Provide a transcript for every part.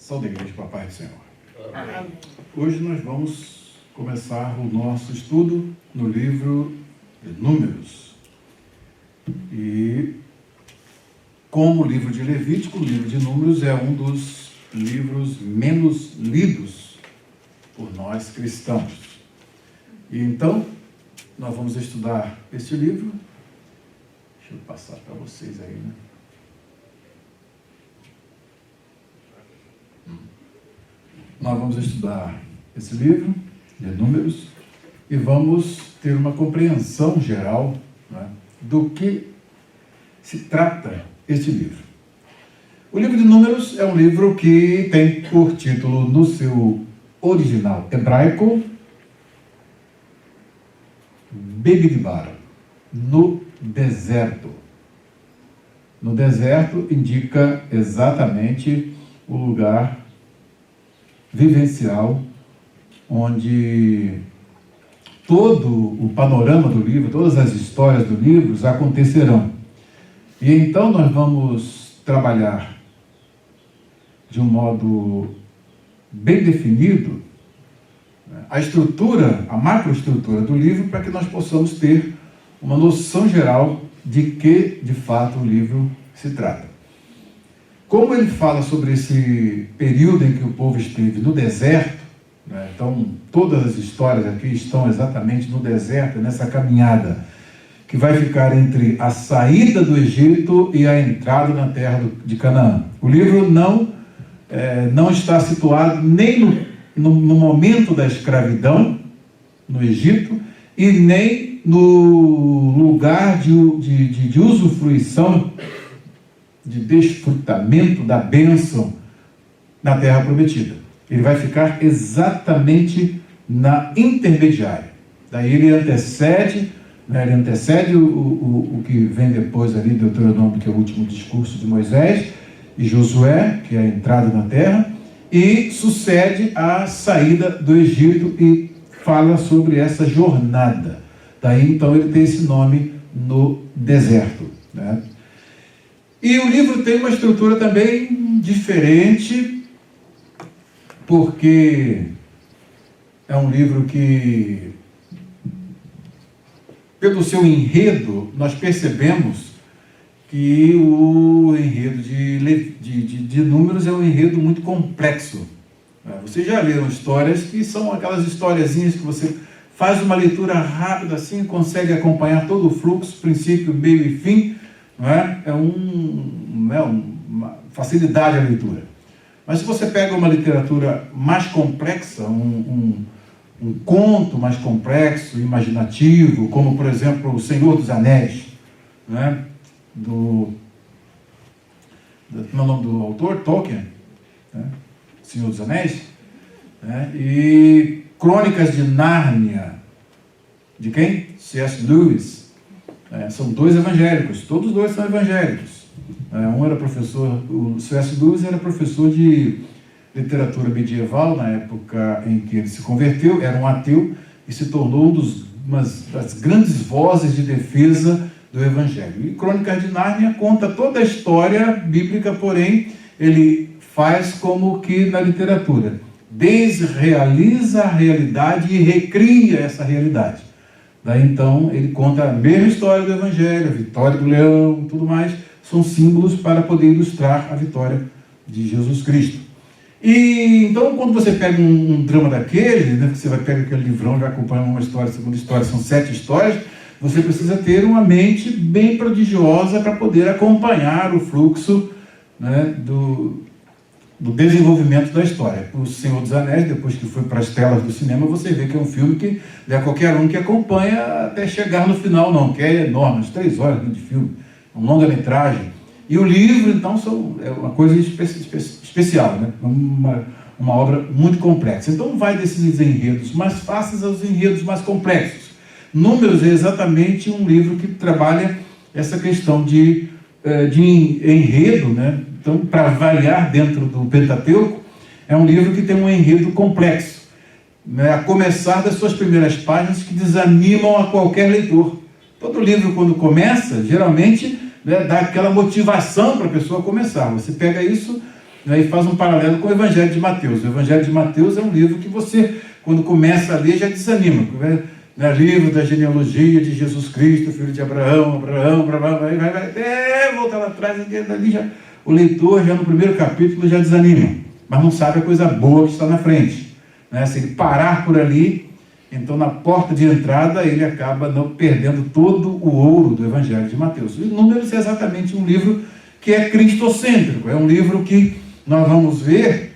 Saúde, igreja, com a paz do Senhor. Amém. Hoje nós vamos começar o nosso estudo no livro de Números. E como o livro de Levítico, o livro de Números é um dos livros menos lidos por nós cristãos. E então, nós vamos estudar este livro. Deixa eu passar para vocês aí, né? Nós vamos estudar esse livro de Números e vamos ter uma compreensão geral, né, do que se trata este livro. O livro de Números é um livro que tem por título, no seu original hebraico, Bemidbar, no deserto. No deserto indica exatamente o lugar vivencial onde todo o panorama do livro, todas as histórias do livro acontecerão. E então nós vamos trabalhar de um modo bem definido a estrutura, a macroestrutura do livro, para que nós possamos ter uma noção geral de que, de fato, o livro se trata. Como ele fala sobre esse período em que o povo esteve no deserto, né, então todas as histórias aqui estão exatamente no deserto, nessa caminhada que vai ficar entre a saída do Egito e a entrada na terra de Canaã. O livro não está situado nem no momento da escravidão no Egito e nem no lugar de usufruição, de desfrutamento da bênção na terra prometida. Ele vai ficar exatamente na intermediária. Daí ele antecede o que vem depois ali, Deuteronômio, que é o último discurso de Moisés, e Josué, que é a entrada na terra, e sucede a saída do Egito e fala sobre essa jornada. Daí então ele tem esse nome, no deserto, né? E o livro tem uma estrutura também diferente, porque é um livro que, pelo seu enredo, nós percebemos que o enredo de Números é um enredo muito complexo. Vocês já leram histórias que são aquelas historiazinhas que você faz uma leitura rápida assim, consegue acompanhar todo o fluxo, princípio, meio e fim. Não é? Uma facilidade a leitura. Mas se você pega uma literatura mais complexa, um conto mais complexo, imaginativo, como por exemplo O Senhor dos Anéis, não é? Como é o nome do autor? Tolkien, né? Senhor dos Anéis, né? E Crônicas de Nárnia, de quem? C.S. Lewis. São dois evangélicos, todos dois são evangélicos. Um era professor, o C.S. Lewis era professor de literatura medieval na época em que ele se converteu, era um ateu e se tornou uma das grandes vozes de defesa do evangelho. E Crônicas de Nárnia conta toda a história bíblica, porém ele faz como que na literatura, desrealiza a realidade e recria essa realidade. Daí então ele conta a mesma história do Evangelho, a vitória do leão, tudo mais, são símbolos para poder ilustrar a vitória de Jesus Cristo. E então quando você pega um drama daquele, né, que você vai pegar aquele livrão, vai acompanhar uma história, segunda história, são 7 histórias, você precisa ter uma mente bem prodigiosa para poder acompanhar o fluxo, né, do desenvolvimento da história. O Senhor dos Anéis, depois que foi para as telas do cinema, você vê que é um filme que não é qualquer um que acompanha até chegar no final, não, que é enorme, umas 3 horas de filme, uma longa-metragem. E o livro, então, é uma coisa especial, né? Uma obra muito complexa. Então, vai desses enredos mais fáceis aos enredos mais complexos. Números é exatamente um livro que trabalha essa questão de enredo, né? Então, para variar dentro do Pentateuco, é um livro que tem um enredo complexo, né? A começar das suas primeiras páginas que desanimam a qualquer leitor. Todo livro, quando começa, geralmente, né, dá aquela motivação para a pessoa começar. Você pega isso né, e faz um paralelo com o Evangelho de Mateus. O Evangelho de Mateus é um livro que você, quando começa a ler, já desanima. Né, livro da genealogia de Jesus Cristo, filho de Abraão, vai, volta lá atrás, ali já, o leitor já no primeiro capítulo já desanima, mas não sabe a coisa boa que está na frente. Né? Se ele parar por ali, então na porta de entrada ele acaba não perdendo todo o ouro do Evangelho de Mateus. E Números é exatamente um livro que é cristocêntrico, é um livro que nós vamos ver,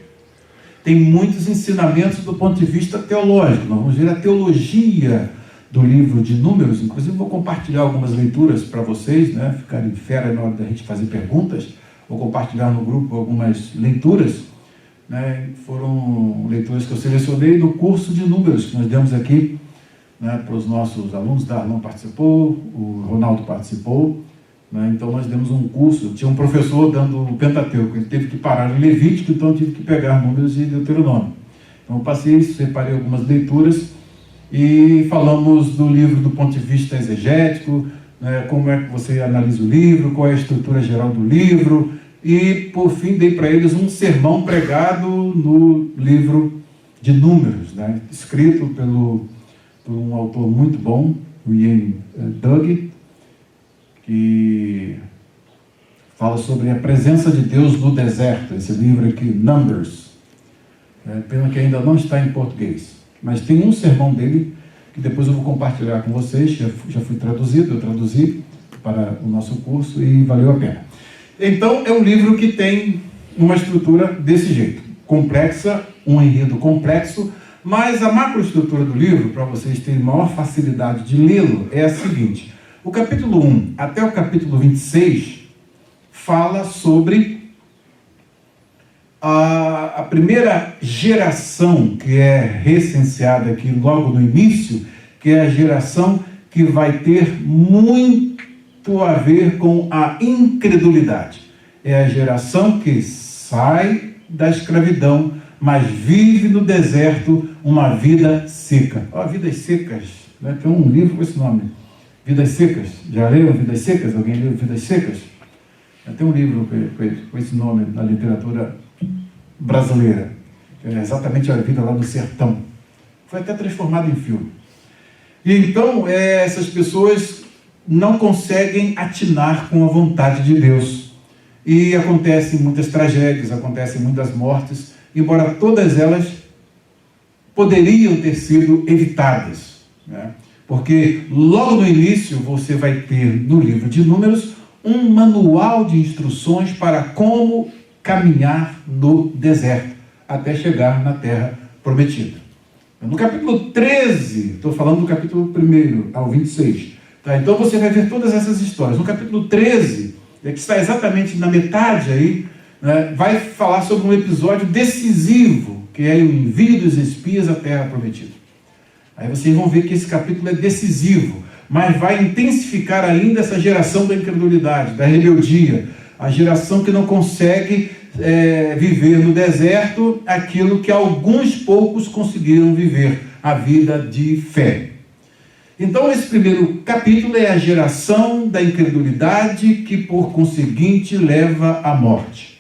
tem muitos ensinamentos do ponto de vista teológico. Nós vamos ver a teologia do livro de Números. Inclusive vou compartilhar algumas leituras para vocês, né, ficarem fera na hora da gente fazer perguntas. Vou compartilhar no grupo algumas leituras, né, foram leituras que eu selecionei do curso de Números que nós demos aqui, né, para os nossos alunos. Darlan participou, o Ronaldo participou, né, então nós demos um curso. Tinha um professor dando o Pentateuco, ele teve que parar em Levítico, então eu tive que pegar Números e Deuteronômio. Então eu passei isso, separei algumas leituras e falamos do livro do ponto de vista exegético, né, como é que você analisa o livro, qual é a estrutura geral do livro. E, por fim, dei para eles um sermão pregado no livro de Números, né, escrito por um autor muito bom, o Ian Doug, que fala sobre a presença de Deus no deserto. Esse livro aqui, Numbers. Pena que ainda não está em português. Mas tem um sermão dele que depois eu vou compartilhar com vocês. Já foi traduzido, eu traduzi para o nosso curso e valeu a pena. Então, é um livro que tem uma estrutura desse jeito, complexa, um enredo complexo, mas a macroestrutura do livro, para vocês terem maior facilidade de lê-lo, é a seguinte: o capítulo 1 até o capítulo 26 fala sobre a primeira geração que é recenseada aqui logo no início, que é a geração que vai ter muito a ver com a incredulidade. É a geração que sai da escravidão, mas vive no deserto uma vida seca. Ó, Vidas Secas, né? Tem um livro com esse nome, Vidas Secas. Já leram Vidas Secas? Alguém leu Vidas Secas? Tem um livro com esse nome na literatura brasileira. É exatamente a vida lá no sertão. Foi até transformado em filme. E então, essas pessoas não conseguem atinar com a vontade de Deus. E acontecem muitas tragédias, acontecem muitas mortes, embora todas elas poderiam ter sido evitadas, né? Porque logo no início você vai ter no livro de Números um manual de instruções para como caminhar no deserto até chegar na terra prometida. No capítulo 13, estou falando do capítulo 1 ao 26, tá? Então você vai ver todas essas histórias. No capítulo 13, que está exatamente na metade aí, né, vai falar sobre um episódio decisivo, que é o envio dos espias à terra prometida. Aí vocês vão ver que esse capítulo é decisivo, mas vai intensificar ainda essa geração da incredulidade, da rebeldia, a geração que não consegue viver no deserto aquilo que alguns poucos conseguiram viver, a vida de fé. Então esse primeiro capítulo é a geração da incredulidade que por conseguinte leva à morte.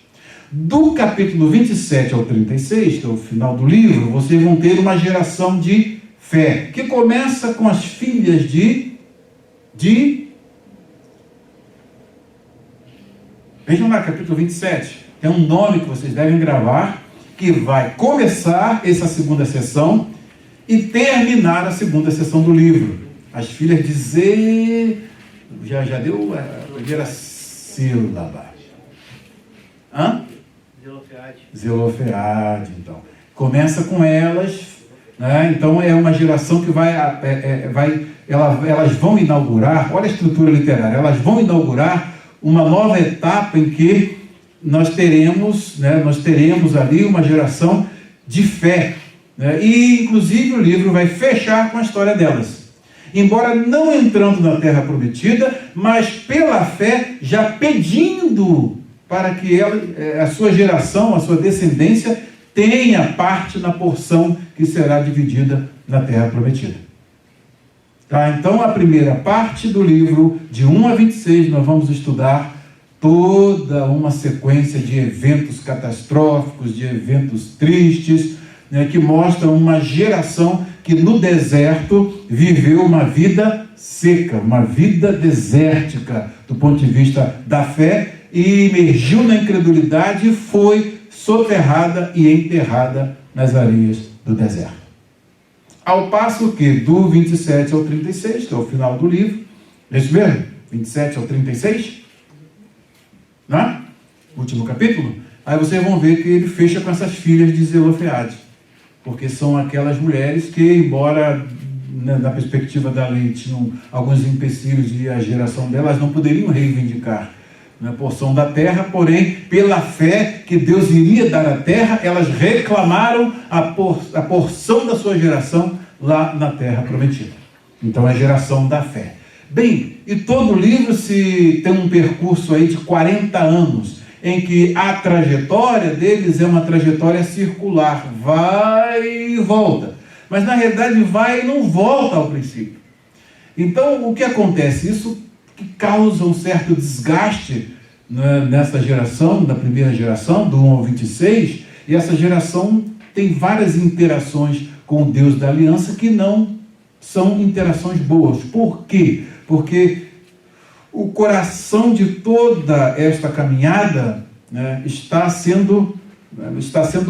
Do capítulo 27 ao 36, que é o final do livro, vocês vão ter uma geração de fé, que começa com as filhas Vejam lá, capítulo 27. Tem um nome que vocês devem gravar, que vai começar essa segunda sessão e terminar a segunda sessão do livro. As filhas de Zé... Já deu a primeira sílaba. Zelofeade, então. Começa com elas, né? Então é uma geração que elas vão inaugurar, olha a estrutura literária, elas vão inaugurar uma nova etapa em que nós teremos ali uma geração de fé, né? E inclusive o livro vai fechar com a história delas. Embora não entrando na terra prometida, mas pela fé já pedindo para que a sua geração, a sua descendência, tenha parte na porção que será dividida na terra prometida. Tá? Então, a primeira parte do livro, de 1 a 26, nós vamos estudar toda uma sequência de eventos catastróficos, de eventos tristes, né, que mostram uma geração que no deserto viveu uma vida seca, uma vida desértica do ponto de vista da fé, e emergiu na incredulidade e foi soterrada e enterrada nas areias do deserto. Ao passo que do 27 ao 36, que é o final do livro, é isso mesmo? 27 ao 36, né? Último capítulo. Aí vocês vão ver que ele fecha com essas filhas de Zelofeade, porque são aquelas mulheres que, embora na perspectiva da lei tinham alguns empecilhos e a geração delas não poderiam reivindicar a porção da terra, porém, pela fé que Deus iria dar à terra, elas reclamaram a porção da sua geração lá na terra prometida. Então, é a geração da fé. Bem, e todo o livro se tem um percurso aí de 40 anos, em que a trajetória deles é uma trajetória circular, vai e volta. Mas, na realidade, vai e não volta ao princípio. Então, o que acontece? Isso que causa um certo desgaste, né, nessa geração, da primeira geração, do 1 ao 26, e essa geração tem várias interações com o Deus da aliança que não são interações boas. Por quê? Porque o coração de toda esta caminhada, né, está sendo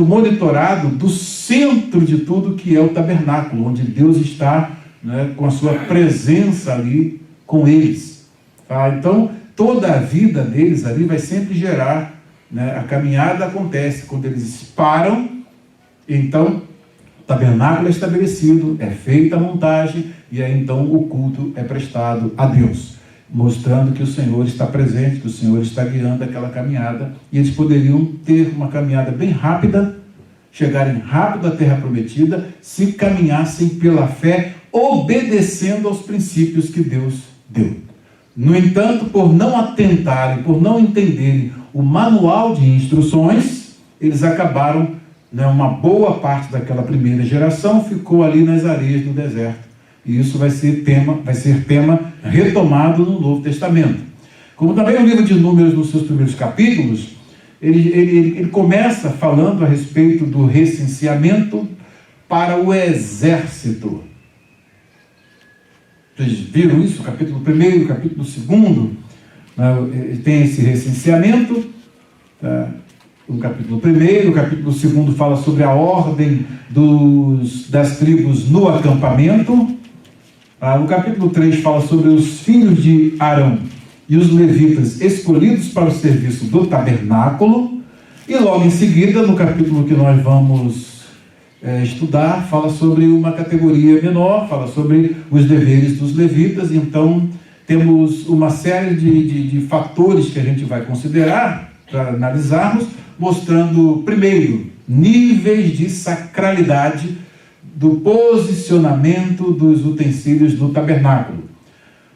monitorado do centro de tudo, que é o tabernáculo, onde Deus está, né, com a sua presença ali com eles. Tá? Então, toda a vida deles ali vai sempre gerar, né, a caminhada acontece quando eles param, então o tabernáculo é estabelecido, é feita a montagem, e aí então o culto é prestado a Deus, mostrando que o Senhor está presente, que o Senhor está guiando aquela caminhada, e eles poderiam ter uma caminhada bem rápida, chegarem rápido à terra prometida, se caminhassem pela fé, obedecendo aos princípios que Deus deu. No entanto, por não atentarem, por não entenderem o manual de instruções, eles acabaram, né, uma boa parte daquela primeira geração ficou ali nas areias do deserto. E isso vai ser tema retomado no Novo Testamento. Como também o livro de Números, nos seus primeiros capítulos, ele começa falando a respeito do recenseamento para o exército. Vocês viram isso? Capítulo 1, capítulo 2, né, tem esse recenseamento. Tá? No capítulo 1, o capítulo 2 fala sobre a ordem das tribos no acampamento. O capítulo 3 fala sobre os filhos de Arão e os levitas escolhidos para o serviço do tabernáculo. E logo em seguida, no capítulo que nós vamos estudar, fala sobre uma categoria menor, fala sobre os deveres dos levitas. Então, temos uma série de fatores que a gente vai considerar para analisarmos, mostrando, primeiro, níveis de sacralidade do posicionamento dos utensílios do tabernáculo.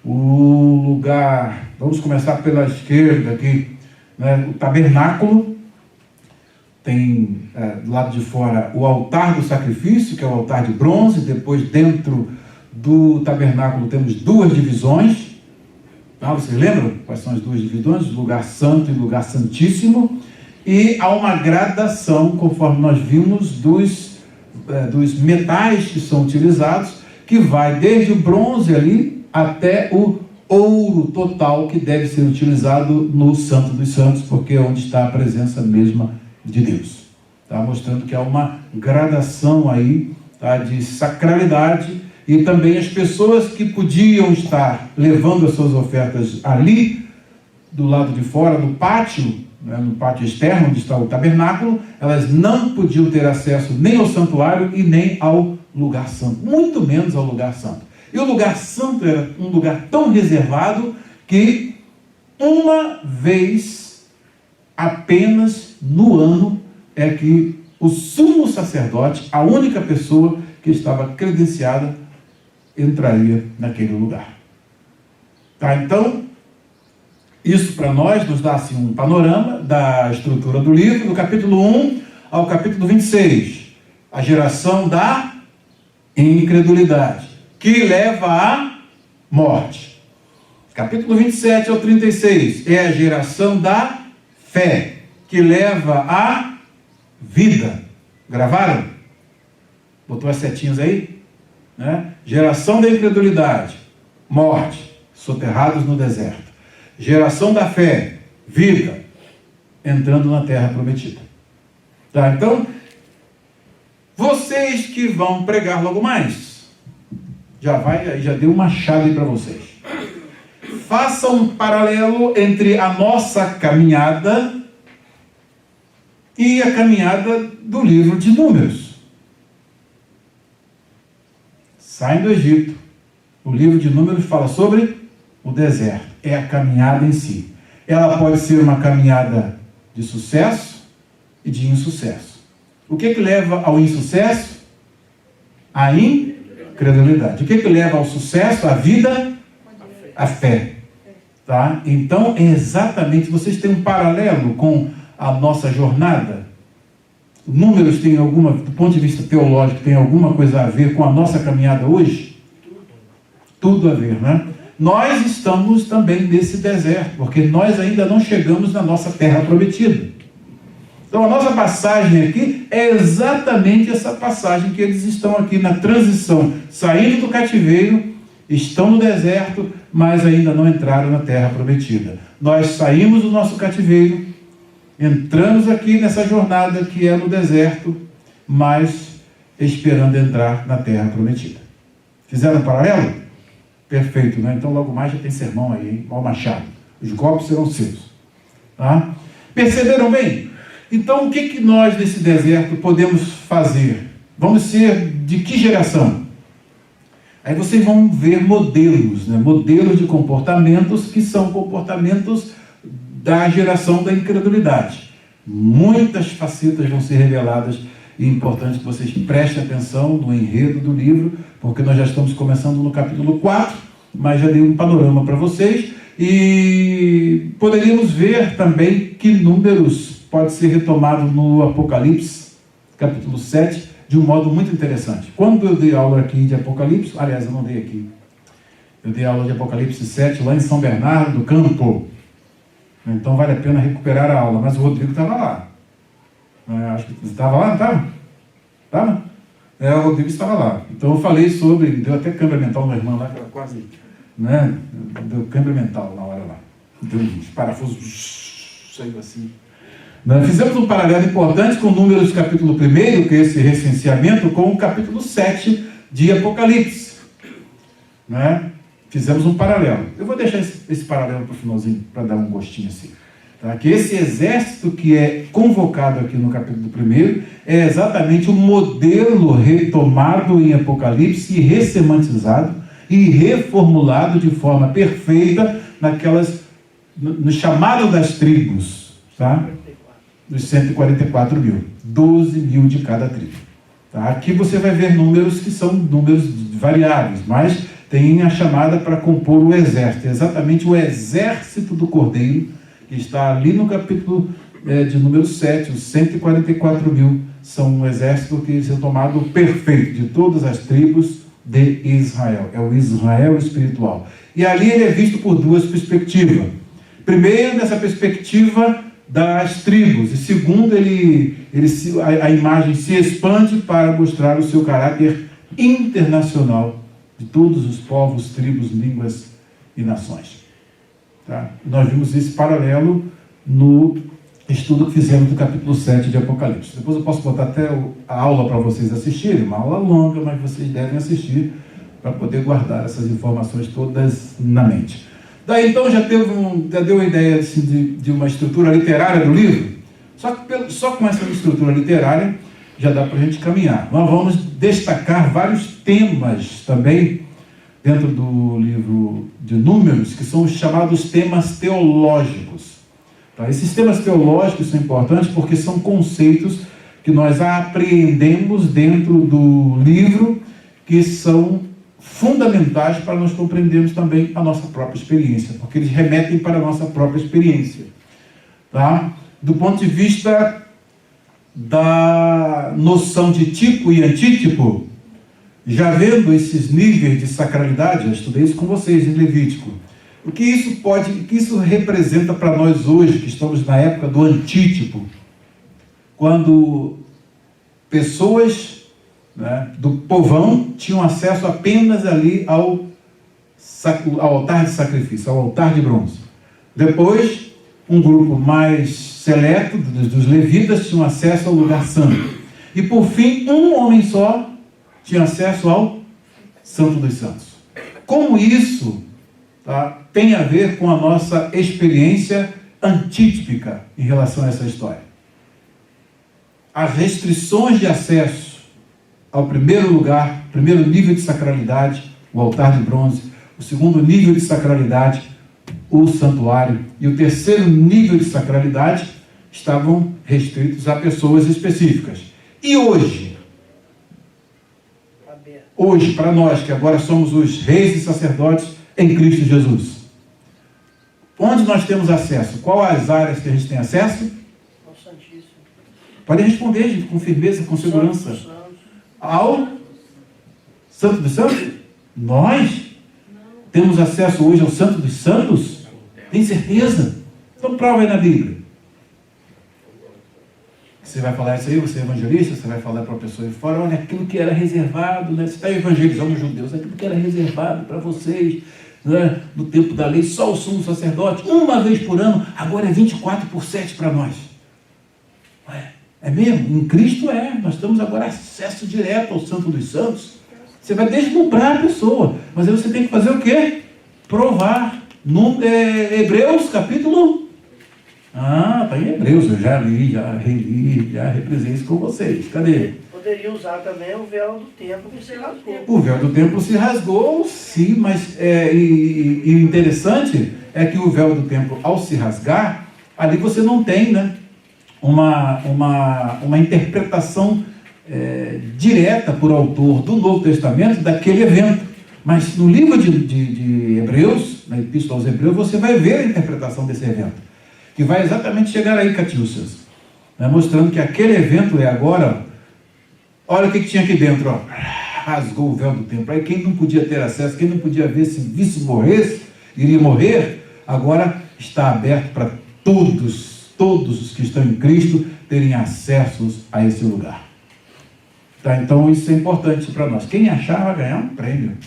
O lugar, vamos começar pela esquerda aqui, né? O tabernáculo tem do lado de fora o altar do sacrifício, que é o altar de bronze. Depois, dentro do tabernáculo, temos duas divisões. Tá? Vocês lembram quais são as duas divisões? O lugar santo e o lugar santíssimo. E há uma gradação, conforme nós vimos, dos metais que são utilizados, que vai desde o bronze ali até o ouro total, que deve ser utilizado no Santo dos Santos, porque é onde está a presença mesma de Deus. Tá? Mostrando que há uma gradação aí, tá, de sacralidade, e também as pessoas que podiam estar levando as suas ofertas ali, do lado de fora, no pátio, no pátio externo, onde está o tabernáculo, elas não podiam ter acesso nem ao santuário e nem ao lugar santo, muito menos ao lugar santo. E o lugar santo era um lugar tão reservado que uma vez apenas no ano é que o sumo sacerdote, a única pessoa que estava credenciada, entraria naquele lugar. Tá? Então, isso para nós nos dá assim, um panorama da estrutura do livro, do capítulo 1 ao capítulo 26. A geração da incredulidade, que leva à morte. Capítulo 27 ao 36 é a geração da fé, que leva à vida. Gravaram? Botou as setinhas aí? Né? Geração da incredulidade, morte, soterrados no deserto. Geração da fé, vida, entrando na terra prometida. Tá? Então, vocês que vão pregar logo mais, já deu uma chave para vocês. Faça um paralelo entre a nossa caminhada e a caminhada do livro de Números. Saem do Egito. O livro de Números fala sobre o deserto. É a caminhada em si. Ela pode ser uma caminhada de sucesso e de insucesso. O que leva ao insucesso? A incredulidade. O que leva ao sucesso? A vida? A fé. Tá? Então, é exatamente, vocês têm um paralelo com a nossa jornada. Números tem alguma, do ponto de vista teológico, tem alguma coisa a ver com a nossa caminhada hoje? Tudo a ver, né? Nós estamos também nesse deserto, porque nós ainda não chegamos na nossa terra prometida. Então, a nossa passagem aqui é exatamente essa passagem que eles estão aqui na transição, saindo do cativeiro, estão no deserto, mas ainda não entraram na terra prometida. Nós saímos do nosso cativeiro, entramos aqui nessa jornada que é no deserto, mas esperando entrar na terra prometida. Fizeram um paralelo? Perfeito, né? Então logo mais já tem sermão aí, hein? Ó Machado. Os golpes serão seus. Tá? Perceberam bem? Então o que nós nesse deserto podemos fazer? Vamos ser de que geração? Aí vocês vão ver modelos, né? Modelos de comportamentos que são comportamentos da geração da incredulidade. Muitas facetas vão ser reveladas e é importante que vocês prestem atenção no enredo do livro, porque nós já estamos começando no capítulo 4, mas já dei um panorama para vocês e poderíamos ver também que Números pode ser retomado no Apocalipse, capítulo 7, de um modo muito interessante. Quando eu dei aula aqui de Apocalipse, aliás, eu não dei aqui, eu dei aula de Apocalipse 7 lá em São Bernardo do Campo, então vale a pena recuperar a aula, mas o Rodrigo estava lá. Acho que estava lá, não estava? Estava? O Rodrigo estava lá. Então eu falei sobre, deu até câimbra mental na irmã lá, que ela quase, né, deu câimbra mental na hora lá. Deu uns parafusos, saiu assim. Fizemos um paralelo importante com Números capítulo 1, que é esse recenseamento, com o capítulo 7 de Apocalipse. Né? Fizemos um paralelo. Eu vou deixar esse paralelo para o finalzinho, para dar um gostinho assim. Tá? Que esse exército que é convocado aqui no capítulo 1 é exatamente o modelo retomado em Apocalipse e ressemantizado e reformulado de forma perfeita no chamado das tribos, tá? Dos 144 mil, 12 mil de cada tribo. Tá? Aqui você vai ver números que são números variáveis, mas tem a chamada para compor o exército, exatamente o exército do Cordeiro, que está ali no capítulo de número 7, os 144 mil, são um exército que é tomado perfeito, de todas as tribos de Israel. É o Israel espiritual. E ali ele é visto por duas perspectivas. Primeiro, nessa perspectiva das tribos, e segundo, a imagem se expande para mostrar o seu caráter internacional de todos os povos, tribos, línguas e nações. Tá? Nós vimos esse paralelo no estudo que fizemos do capítulo 7 de Apocalipse. Depois eu posso botar até a aula para vocês assistirem, uma aula longa, mas vocês devem assistir para poder guardar essas informações todas na mente. Daí então já deu uma ideia assim, de uma estrutura literária do livro. Só com essa estrutura literária já dá para a gente caminhar. Nós vamos destacar vários temas também dentro do livro de Números, que são os chamados temas teológicos. Tá? Esses temas teológicos são importantes porque são conceitos que nós apreendemos dentro do livro, que são fundamentais para nós compreendermos também a nossa própria experiência, porque eles remetem para a nossa própria experiência. Tá? Do ponto de vista da noção de tipo e antítipo, já vendo esses níveis de sacralidade, eu estudei isso com vocês em Levítico, O que isso representa para nós hoje, que estamos na época do antítipo, quando pessoas, né, do povão tinham acesso apenas ali ao altar de sacrifício, ao altar de bronze. Depois, um grupo mais seleto dos levitas tinham acesso ao lugar santo. E por fim, um homem só tinha acesso ao Santo dos Santos. Como isso, tá, tem a ver com a nossa experiência antítica em relação a essa história? As restrições de acesso ao primeiro lugar, primeiro nível de sacralidade, o altar de bronze, o segundo nível de sacralidade, o santuário, e o terceiro nível de sacralidade estavam restritos a pessoas específicas. E hoje? Hoje, para nós, que agora somos os reis e sacerdotes em Cristo Jesus, onde nós temos acesso? Quais as áreas que a gente tem acesso? Ao Santíssimo. Pode responder, gente, com firmeza, com segurança. Ao Santo dos Santos? Nós temos acesso hoje ao Santo dos Santos? Tem certeza? Então prova aí na Bíblia. Você vai falar isso aí, você é evangelista, você vai falar para uma pessoa de fora, olha, aquilo que era reservado, né? Você está evangelizando os judeus, aquilo que era reservado para vocês, né? No tempo da lei, só o sumo sacerdote, uma vez por ano, agora é 24/7 para nós. É mesmo? Em Cristo nós temos agora acesso direto ao Santo dos Santos. Você vai deslumbrar a pessoa, mas aí você tem que fazer o quê? Provar. Hebreus capítulo... está em Hebreus, eu já li, já reli, já represei isso com vocês. Cadê? Poderia usar também o véu do templo que se rasgou. O véu do templo se rasgou, sim, mas e interessante é que o véu do templo, ao se rasgar, ali você não tem, né, uma interpretação direta por autor do Novo Testamento daquele evento. Mas no livro de Hebreus, na Epístola aos Hebreus, você vai ver a interpretação desse evento, que vai exatamente chegar aí, Catiúcias, né, mostrando que aquele evento é agora, olha o que tinha aqui dentro, ó, rasgou o véu do templo. Aí quem não podia ter acesso, quem não podia ver, se visse morresse, iria morrer, agora está aberto para todos os que estão em Cristo terem acesso a esse lugar. Tá, então isso é importante para nós. Quem achar vai ganhar um prêmio.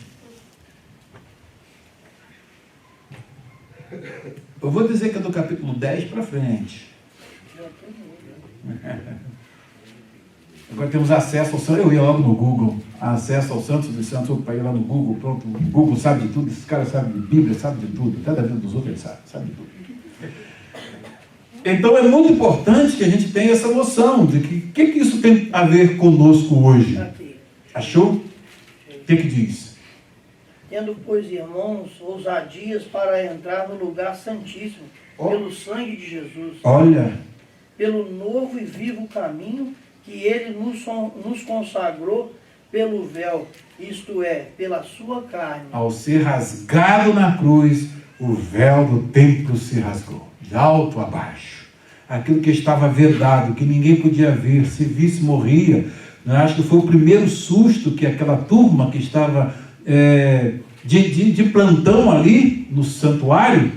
Eu vou dizer que é do capítulo 10 para frente. Agora temos acesso ao Santo. Eu ia logo no Google. Acesso ao Santos dos Santos. Eu ia lá no Google. Pronto. O Google sabe de tudo. Esse cara sabe de Bíblia, sabe de tudo. Até da vida dos outros ele sabe de tudo. Então é muito importante que a gente tenha essa noção de que isso tem a ver conosco hoje. Achou? O que diz? Tendo, pois, irmãos, ousadias para entrar no lugar santíssimo, pelo sangue de Jesus. Olha. Pelo novo e vivo caminho que ele nos consagrou pelo véu, isto é, pela sua carne. Ao ser rasgado na cruz, o véu do templo se rasgou, de alto a baixo. Aquilo que estava vedado, que ninguém podia ver, se visse morria. Eu acho que foi o primeiro susto que aquela turma que estava de plantão ali no santuário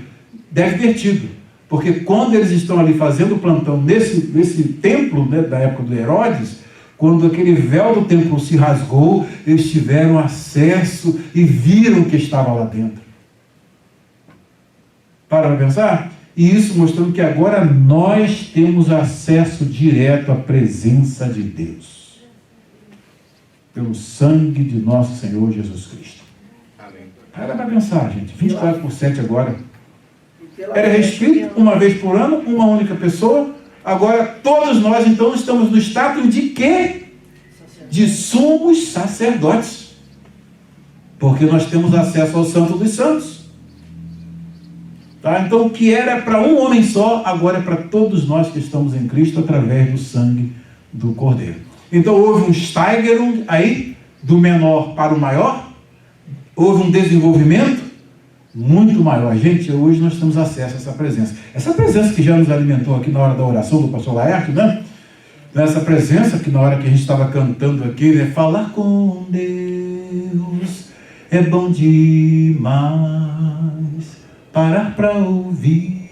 deve ter tido. Porque quando eles estão ali fazendo plantão nesse templo, né, da época do Herodes, quando aquele véu do templo se rasgou, eles tiveram acesso e viram o que estava lá dentro. Para pensar? E isso mostrando que agora nós temos acesso direto à presença de Deus. Pelo sangue de nosso Senhor Jesus Cristo. Amém. Para pensar, gente. 24/7 agora. Era restrito uma vez por ano, uma única pessoa. Agora todos nós então estamos no status de quê? De sumos sacerdotes. Porque nós temos acesso ao Santo dos Santos. Tá? Então o que era para um homem só, agora é para todos nós que estamos em Cristo através do sangue do Cordeiro. Então houve um Steigerung aí, do menor para o maior. Houve um desenvolvimento muito maior. Gente, hoje nós temos acesso a essa presença. Essa presença que já nos alimentou aqui na hora da oração do pastor Laerte, né? Essa presença que na hora que a gente estava cantando aqui, né? Falar com Deus é bom demais. parar para ouvir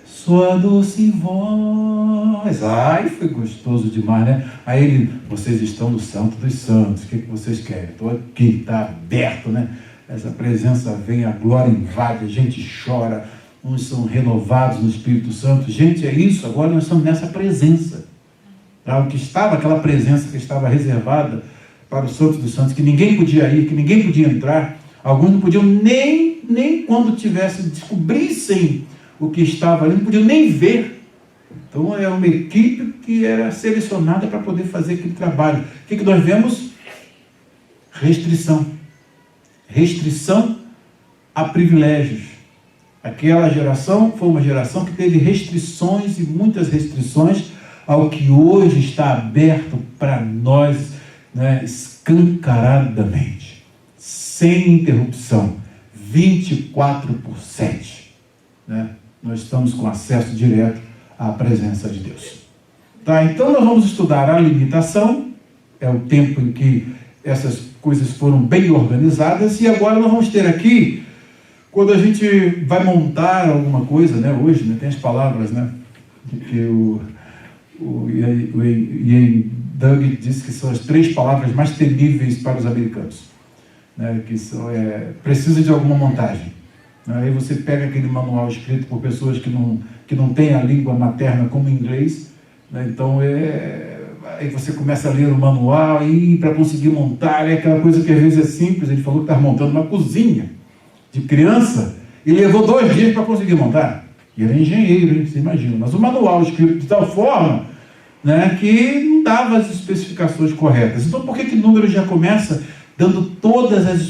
sua doce voz. Ai, foi gostoso demais, né? Aí ele, vocês estão no Santo dos Santos, o que vocês querem? Estou aqui, está aberto, né? Essa presença vem, a glória invade, a gente chora, uns são renovados no Espírito Santo. Gente, é isso, agora nós estamos nessa presença. O que estava, aquela presença que estava reservada para o Santo dos Santos, que ninguém podia ir, que ninguém podia entrar, alguns não podiam nem quando descobrissem o que estava ali, não podiam nem ver. Então é uma equipe que era selecionada para poder fazer aquele trabalho. O que nós vemos? Restrição. Restrição a privilégios. Aquela geração foi uma geração que teve restrições e muitas restrições ao que hoje está aberto para nós, né, escancaradamente, sem interrupção, 24/7. Né? Nós estamos com acesso direto à presença de Deus. Tá? Então nós vamos estudar a limitação, é o tempo em que essas coisas foram bem organizadas, e agora nós vamos ter aqui, quando a gente vai montar alguma coisa, né, hoje, né, tem as palavras, né, que o Ian Doug diz que são as 3 palavras mais temíveis para os americanos, né, que são, precisa de alguma montagem. Aí você pega aquele manual escrito por pessoas que não têm a língua materna como inglês, né, então aí você começa a ler o manual e para conseguir montar, é aquela coisa que às vezes é simples. Ele falou que estava montando uma cozinha de criança e levou 2 dias para conseguir montar. E ele é engenheiro, hein? Você imagina. Mas o manual escrito de tal forma, né, que não dava as especificações corretas. Então por que Números já começa dando todas as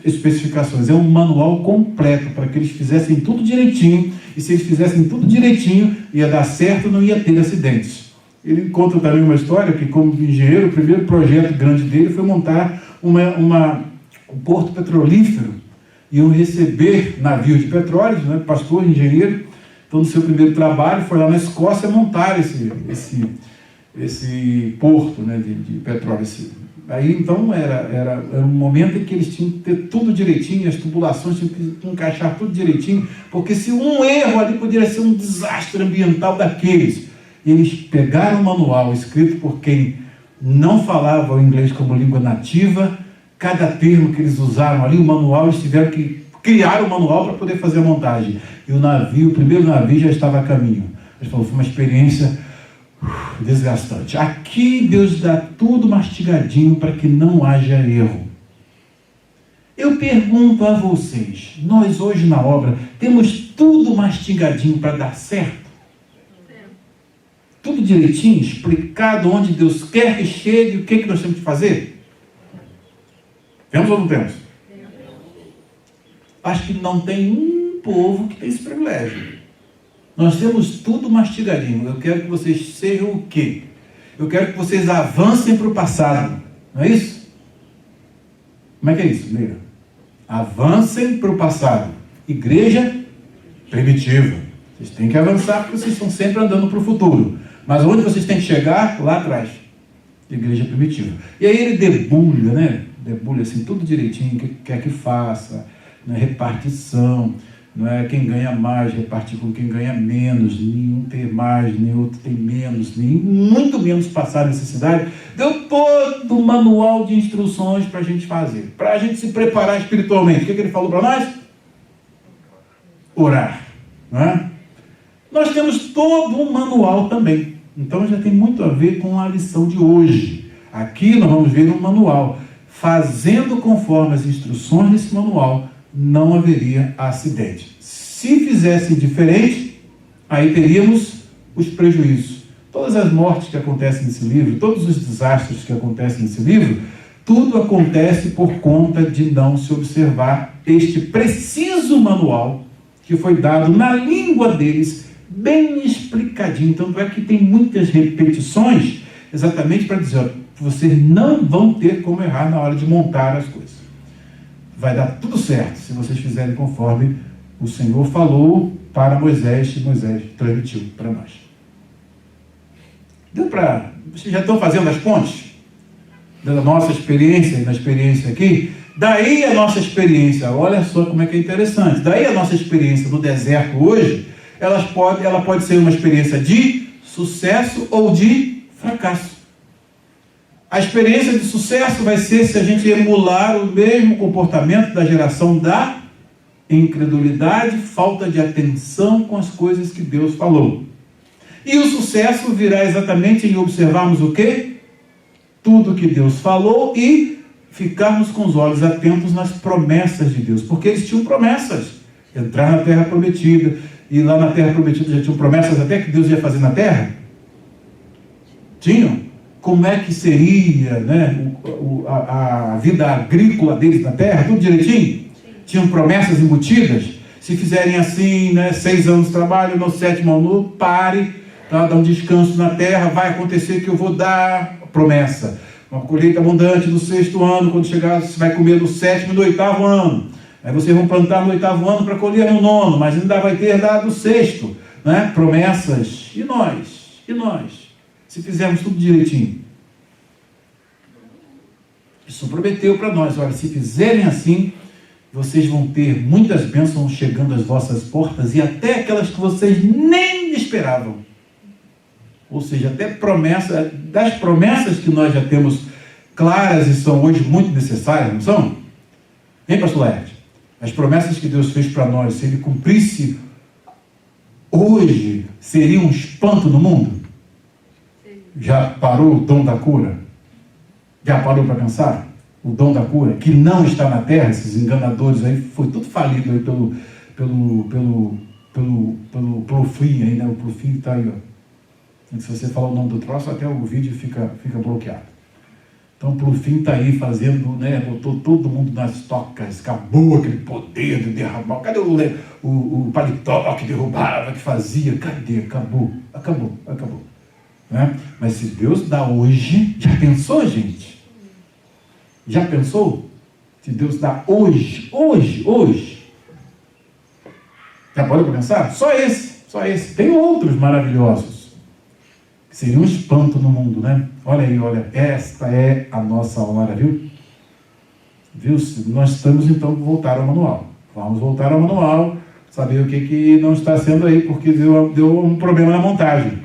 especificações? É um manual completo para que eles fizessem tudo direitinho, e se eles fizessem tudo direitinho, ia dar certo, não ia ter acidentes. Ele conta também uma história que, como engenheiro, o primeiro projeto grande dele foi montar um porto petrolífero. Iam receber navios de petróleo, né, pastor, engenheiro. Então, no seu primeiro trabalho, foi lá na Escócia montar esse porto, né, de petróleo. Aí, então, era um momento em que eles tinham que ter tudo direitinho, as tubulações tinham que encaixar tudo direitinho, porque se um erro ali poderia ser um desastre ambiental daqueles. Eles pegaram o manual escrito por quem não falava o inglês como língua nativa, cada termo que eles usaram ali, o manual, eles tiveram que criar o manual para poder fazer a montagem. E o primeiro navio já estava a caminho. Ele falou, foi uma experiência desgastante. Aqui Deus dá tudo mastigadinho para que não haja erro. Eu pergunto a vocês, nós hoje na obra temos tudo mastigadinho para dar certo? Tudo direitinho, explicado onde Deus quer que chegue, o que nós temos que fazer? Temos ou não temos? Acho que não tem um povo que tem esse privilégio. Nós temos tudo mastigadinho. Eu quero que vocês sejam o quê? Eu quero que vocês avancem para o passado. Não é isso? Como é que é isso? Leia. Avancem para o passado. Igreja primitiva. Vocês têm que avançar porque vocês estão sempre andando para o futuro. Mas onde vocês têm que chegar? Lá atrás. Igreja primitiva. E aí ele debulha, né? Debulha assim, tudo direitinho, o que quer que faça, né? Repartição, não é quem ganha mais, repartir com quem ganha menos, nenhum tem mais, nem outro tem menos, nem muito menos passar necessidade. Deu todo o manual de instruções para a gente fazer, para a gente se preparar espiritualmente. O que ele falou para nós? Orar, não é? Nós temos todo um manual também. Então já tem muito a ver com a lição de hoje. Aqui nós vamos ver um manual. Fazendo conforme as instruções desse manual, não haveria acidente. Se fizessem diferente, aí teríamos os prejuízos. Todas as mortes que acontecem nesse livro, todos os desastres que acontecem nesse livro, tudo acontece por conta de não se observar este preciso manual que foi dado na língua deles, bem explicadinho. Tanto é que tem muitas repetições, exatamente para dizer, ó, vocês não vão ter como errar na hora de montar as coisas. Vai dar tudo certo se vocês fizerem conforme o Senhor falou para Moisés, e Moisés transmitiu para nós. Deu para... Vocês já estão fazendo as pontes? da nossa experiência e da experiência aqui, daí a nossa experiência, olha só como é que é interessante, daí a nossa experiência no deserto hoje, ela pode ser uma experiência de sucesso ou de fracasso. A experiência de sucesso vai ser se a gente emular o mesmo comportamento da geração da incredulidade, falta de atenção com as coisas que Deus falou. E o sucesso virá exatamente em observarmos o quê? Tudo que Deus falou e ficarmos com os olhos atentos nas promessas de Deus. Porque eles tinham promessas. Entrar na terra prometida. E lá na terra prometida já tinham promessas até que Deus ia fazer na terra? Tinham. Como é que seria, né, a vida agrícola deles na terra? Tudo direitinho? Tinham promessas embutidas. Se fizerem assim, né, 6 anos de trabalho, no 7º ano, pare, tá, dá um descanso na terra, vai acontecer que eu vou dar promessa. Uma colheita abundante no 6º ano, quando chegar, você vai comer no 7º e no 8º ano. Aí vocês vão plantar no 8º ano para colher no 9º, mas ainda vai ter dado no 6º, né? Promessas. E nós? E nós? Se fizermos tudo direitinho. Isso prometeu para nós, olha, se fizerem assim, vocês vão ter muitas bênçãos chegando às vossas portas e até aquelas que vocês nem esperavam. Ou seja, até promessa, das promessas que nós já temos claras e são hoje muito necessárias, não são? Hein, pastor Laerte? As promessas que Deus fez para nós, se Ele cumprisse hoje, seria um espanto no mundo? Já parou o dom da cura? Já parou para pensar? O dom da cura, que não está na terra, esses enganadores aí, foi tudo falido aí pelo fim aí, né? O fim está aí, ó. Se você falar o nome do troço, até o vídeo fica bloqueado. Então, o fim está aí fazendo, né? Botou todo mundo nas tocas, acabou aquele poder de derramar. Cadê o paletó que derrubava, que fazia? Cadê? Acabou. Né? Mas se Deus dá hoje, já pensou, gente? Já pensou? Se Deus dá hoje. Já parou para pensar? Só esse. Tem outros maravilhosos. Que seria um espanto no mundo, né? Olha aí, esta é a nossa hora, viu? Nós estamos então voltar ao manual. Vamos voltar ao manual, saber o que não está sendo aí, porque deu um problema na montagem.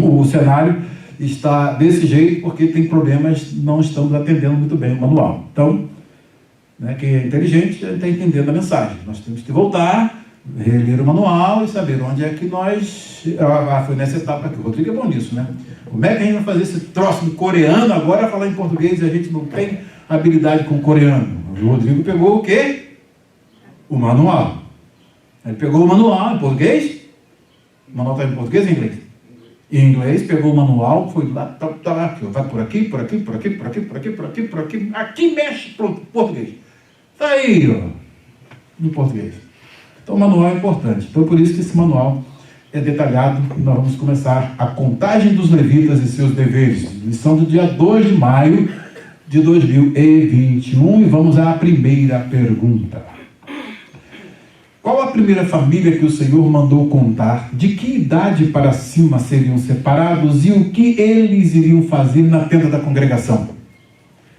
O cenário está desse jeito porque tem problemas, não estamos atendendo muito bem o manual. Então, né, quem é inteligente está entendendo a mensagem. Nós temos que voltar, reler o manual e saber onde é que nós... foi nessa etapa aqui. O Rodrigo é bom nisso, né? Como é que a gente vai fazer esse troço em coreano agora falar em português e a gente não tem habilidade com coreano? O Rodrigo pegou o quê? O manual. Ele pegou o manual em português. O manual está em português ou em inglês? Em inglês, pegou o manual, foi lá, aqui, vai por aqui, aqui mexe para o português. Está aí, ó, no português. Então o manual é importante. Então por isso que esse manual é detalhado e nós vamos começar a contagem dos levitas e seus deveres. Lição do dia 2 de maio de 2021 e vamos à primeira pergunta. Qual a primeira família que o Senhor mandou contar? De que idade para cima seriam separados e o que eles iriam fazer na tenda da congregação?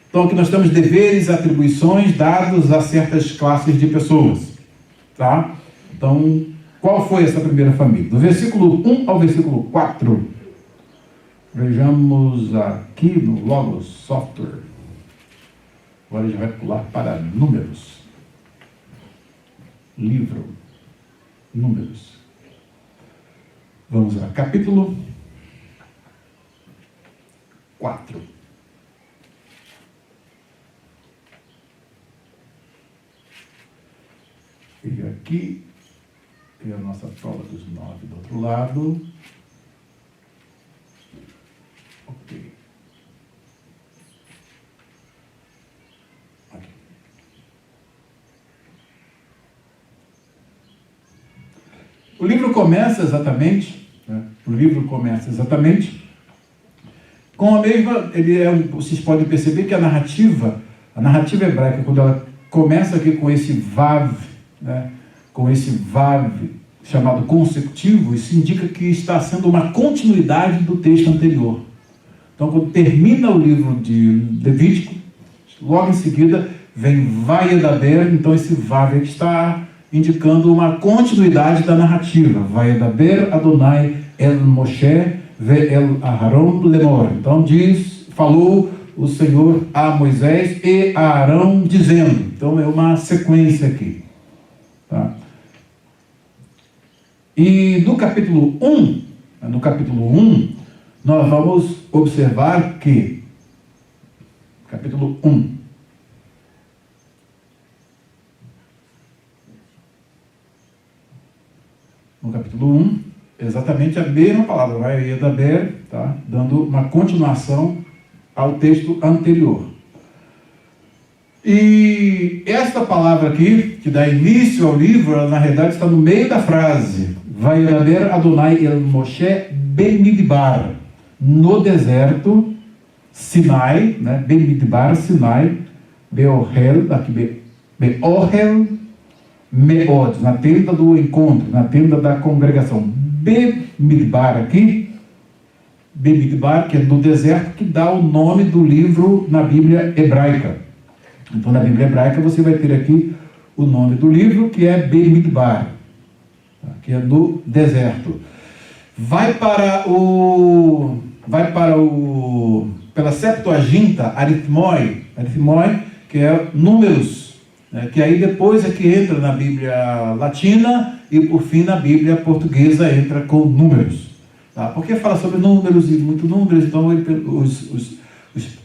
Então aqui nós temos deveres, atribuições dados a certas classes de pessoas. Tá? Então, qual foi essa primeira família? Do versículo 1 ao versículo 4. Vejamos aqui no Logos Software. Agora já vai pular para Números. Livro, Números. Vamos lá, capítulo 4. E aqui tem a nossa prova dos 9 do outro lado. Ok. O livro começa exatamente, né? Com a mesma, vocês podem perceber que a narrativa hebraica, quando ela começa aqui com esse vav, né? Com esse vav chamado consecutivo, isso indica que está sendo uma continuidade do texto anterior. Então, quando termina o livro de Levítico, logo em seguida vem Vayedaber. Então, esse Vav aqui está indicando uma continuidade da narrativa. Vayedaber Adonai el Moshe ve el Aharon lemor. Então, falou o Senhor a Moisés e a Arão dizendo. Então, é uma sequência aqui. Tá? E no capítulo 1, nós vamos observar que, capítulo 1, no capítulo 1, exatamente a mesma palavra, Vayedaber, tá? Dando uma continuação ao texto anterior. E esta palavra aqui, que dá início ao livro, ela na realidade está no meio da frase. Vayedaber Adonai el Moshe Bemidbar, no deserto, Sinai, né? Bemidbar, Sinai, Beohel, aqui Beohel Meod, na tenda do encontro, na tenda da congregação. Bemidbar aqui, Bemidbar, que é no deserto, que dá o nome do livro na Bíblia hebraica. Então, na Bíblia hebraica, você vai ter aqui o nome do livro, que é Bemidbar, que é no deserto. Pela Septuaginta, Arithmoi, que é números, né, que aí depois é que entra na Bíblia latina e por fim na Bíblia portuguesa entra com números. Tá? Porque fala sobre números e muito números, então os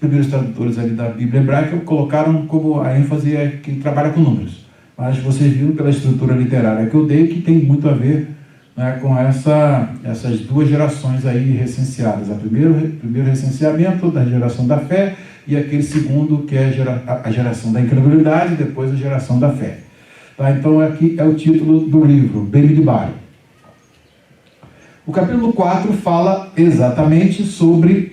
primeiros tradutores ali da Bíblia hebraica colocaram como a ênfase é que trabalha com números. Mas vocês viram pela estrutura literária que eu dei que tem muito a ver, né, com essas duas gerações aí recenseadas. O primeiro recenseamento da geração da fé e aquele segundo que é a geração da incredulidade e depois a geração da fé. Tá? Então aqui é o título do livro, Bemidbar. O capítulo 4 fala exatamente sobre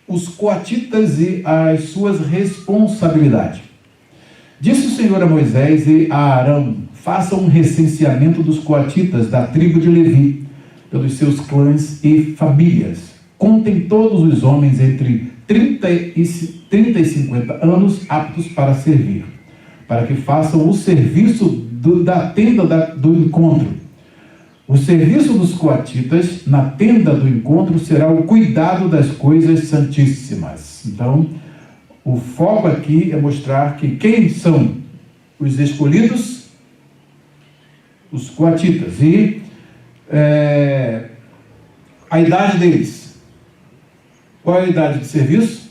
os coatitas e as suas responsabilidades. Disse o Senhor a Moisés e a Arão: façam um recenseamento dos coatitas da tribo de Levi, pelos seus clãs e famílias. Contem todos os homens entre 30 e 50 anos aptos para servir, para que façam o serviço da tenda do encontro. O serviço dos coatitas na tenda do encontro será o cuidado das coisas santíssimas. Então, o foco aqui é mostrar que quem são os escolhidos? Os coatitas. E a idade deles. Qual é a idade de serviço?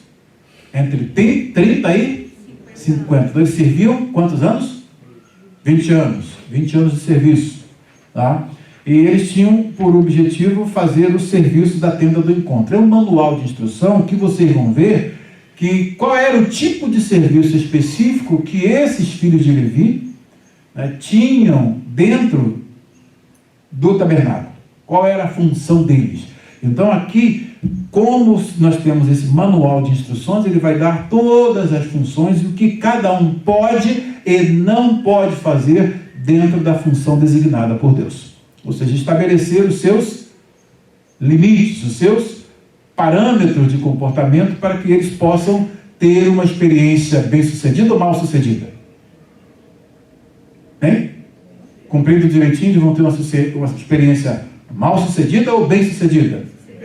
Entre 30 e 50. Então, eles serviam quantos anos? 20 anos. 20 anos de serviço. Tá? E eles tinham por objetivo fazer o serviço da tenda do encontro. É um manual de instrução que vocês vão ver que qual era o tipo de serviço específico que esses filhos de Levi, né, tinham dentro do tabernáculo. Qual era a função deles? Então aqui, como nós temos esse manual de instruções, ele vai dar todas as funções e o que cada um pode e não pode fazer dentro da função designada por Deus. Ou seja, estabelecer os seus limites, os seus parâmetros de comportamento para que eles possam ter uma experiência bem-sucedida ou mal-sucedida. Hein? Cumprindo direitinho, eles vão ter uma experiência mal-sucedida ou bem-sucedida?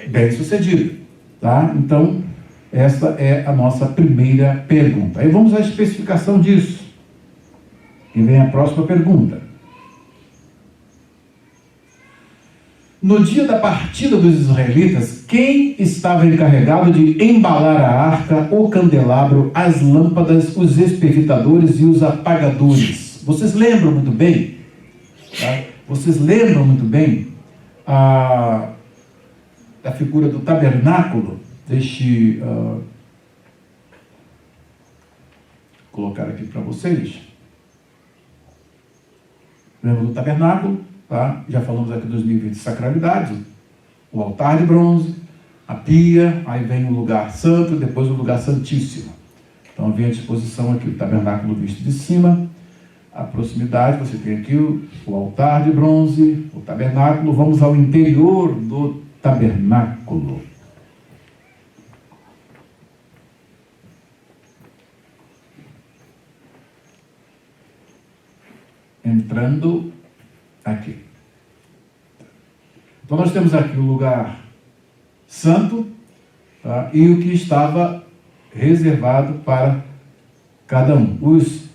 Bem-sucedida. Tá? Então, essa é a nossa primeira pergunta. Aí vamos à especificação disso. E vem a próxima pergunta. No dia da partida dos israelitas, quem estava encarregado de embalar a arca, o candelabro, as lâmpadas, os espertadores e os apagadores? Vocês lembram muito bem? Tá? Vocês lembram muito bem da figura do tabernáculo? Deixe colocar aqui para vocês. Lembra do tabernáculo? Tá? Já falamos aqui dos níveis de sacralidade, o altar de bronze, a pia, aí vem o lugar santo, depois o lugar santíssimo. Então vem à disposição aqui o tabernáculo visto de cima, à proximidade, você tem aqui o altar de bronze, o tabernáculo. Vamos ao interior do tabernáculo. Entrando aqui. Então nós temos aqui o lugar santo, tá? E o que estava reservado para cada um. Os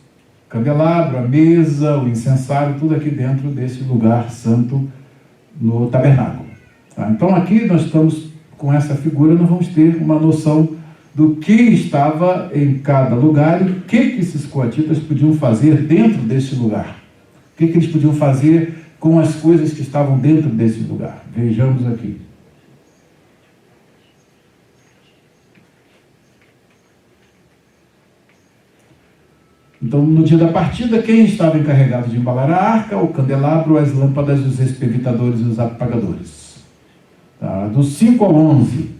candelabros, a mesa, o incensário, tudo aqui dentro desse lugar santo no tabernáculo. Tá? Então aqui nós estamos com essa figura, nós vamos ter uma noção do que estava em cada lugar e o que esses coatitas podiam fazer dentro desse lugar. O que eles podiam fazer com as coisas que estavam dentro desse lugar. Vejamos aqui. Então, no dia da partida, quem estava encarregado de embalar a arca? O candelabro, as lâmpadas, os espevitadores e os apagadores. Tá? Do 5 ao 11.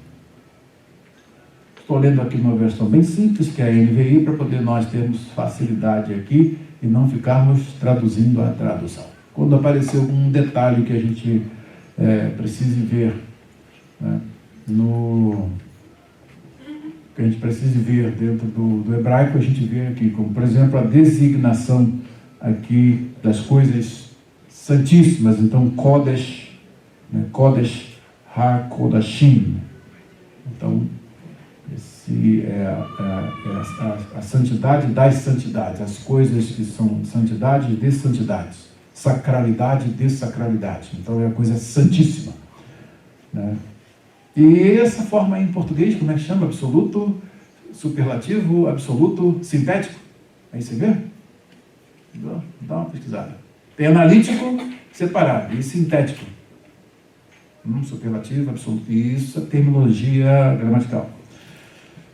Estou lendo aqui uma versão bem simples, que é a NVI, para poder nós termos facilidade aqui e não ficarmos traduzindo a tradução. Quando aparecer algum detalhe que a gente precise ver, né, que a gente precise ver dentro do hebraico, a gente vê aqui, como por exemplo a designação aqui das coisas santíssimas. Então Kodesh, né, Kodesh HaKodashim. Então esse a santidade das santidades, as coisas que são santidade de santidades, sacralidade de sacralidade. Então é a coisa santíssima, né? E essa forma em português, como é que chama? Absoluto, superlativo, absoluto, sintético. Aí você vê? Dá uma pesquisada. Tem analítico separado e sintético. Superlativo, absoluto. Isso é terminologia gramatical.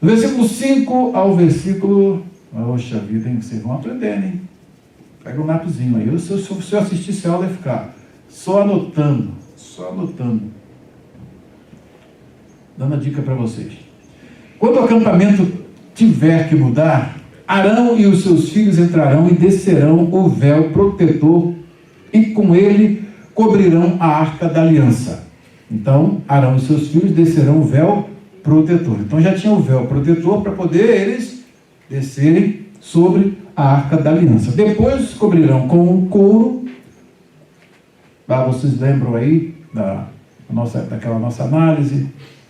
Do versículo 5 ao versículo... Poxa vida, hein? Vocês vão aprender, hein? Pega um lápisinho aí. Se eu assistisse a aula, ia ficar só anotando. Dando a dica para vocês. Quando o acampamento tiver que mudar, Arão e os seus filhos entrarão e descerão o véu protetor e com ele cobrirão a arca da aliança. Então, Arão e seus filhos descerão o véu protetor. Então já tinha o véu protetor para poder eles descerem sobre a arca da aliança. Depois cobrirão com um couro. Vocês lembram aí daquela nossa análise?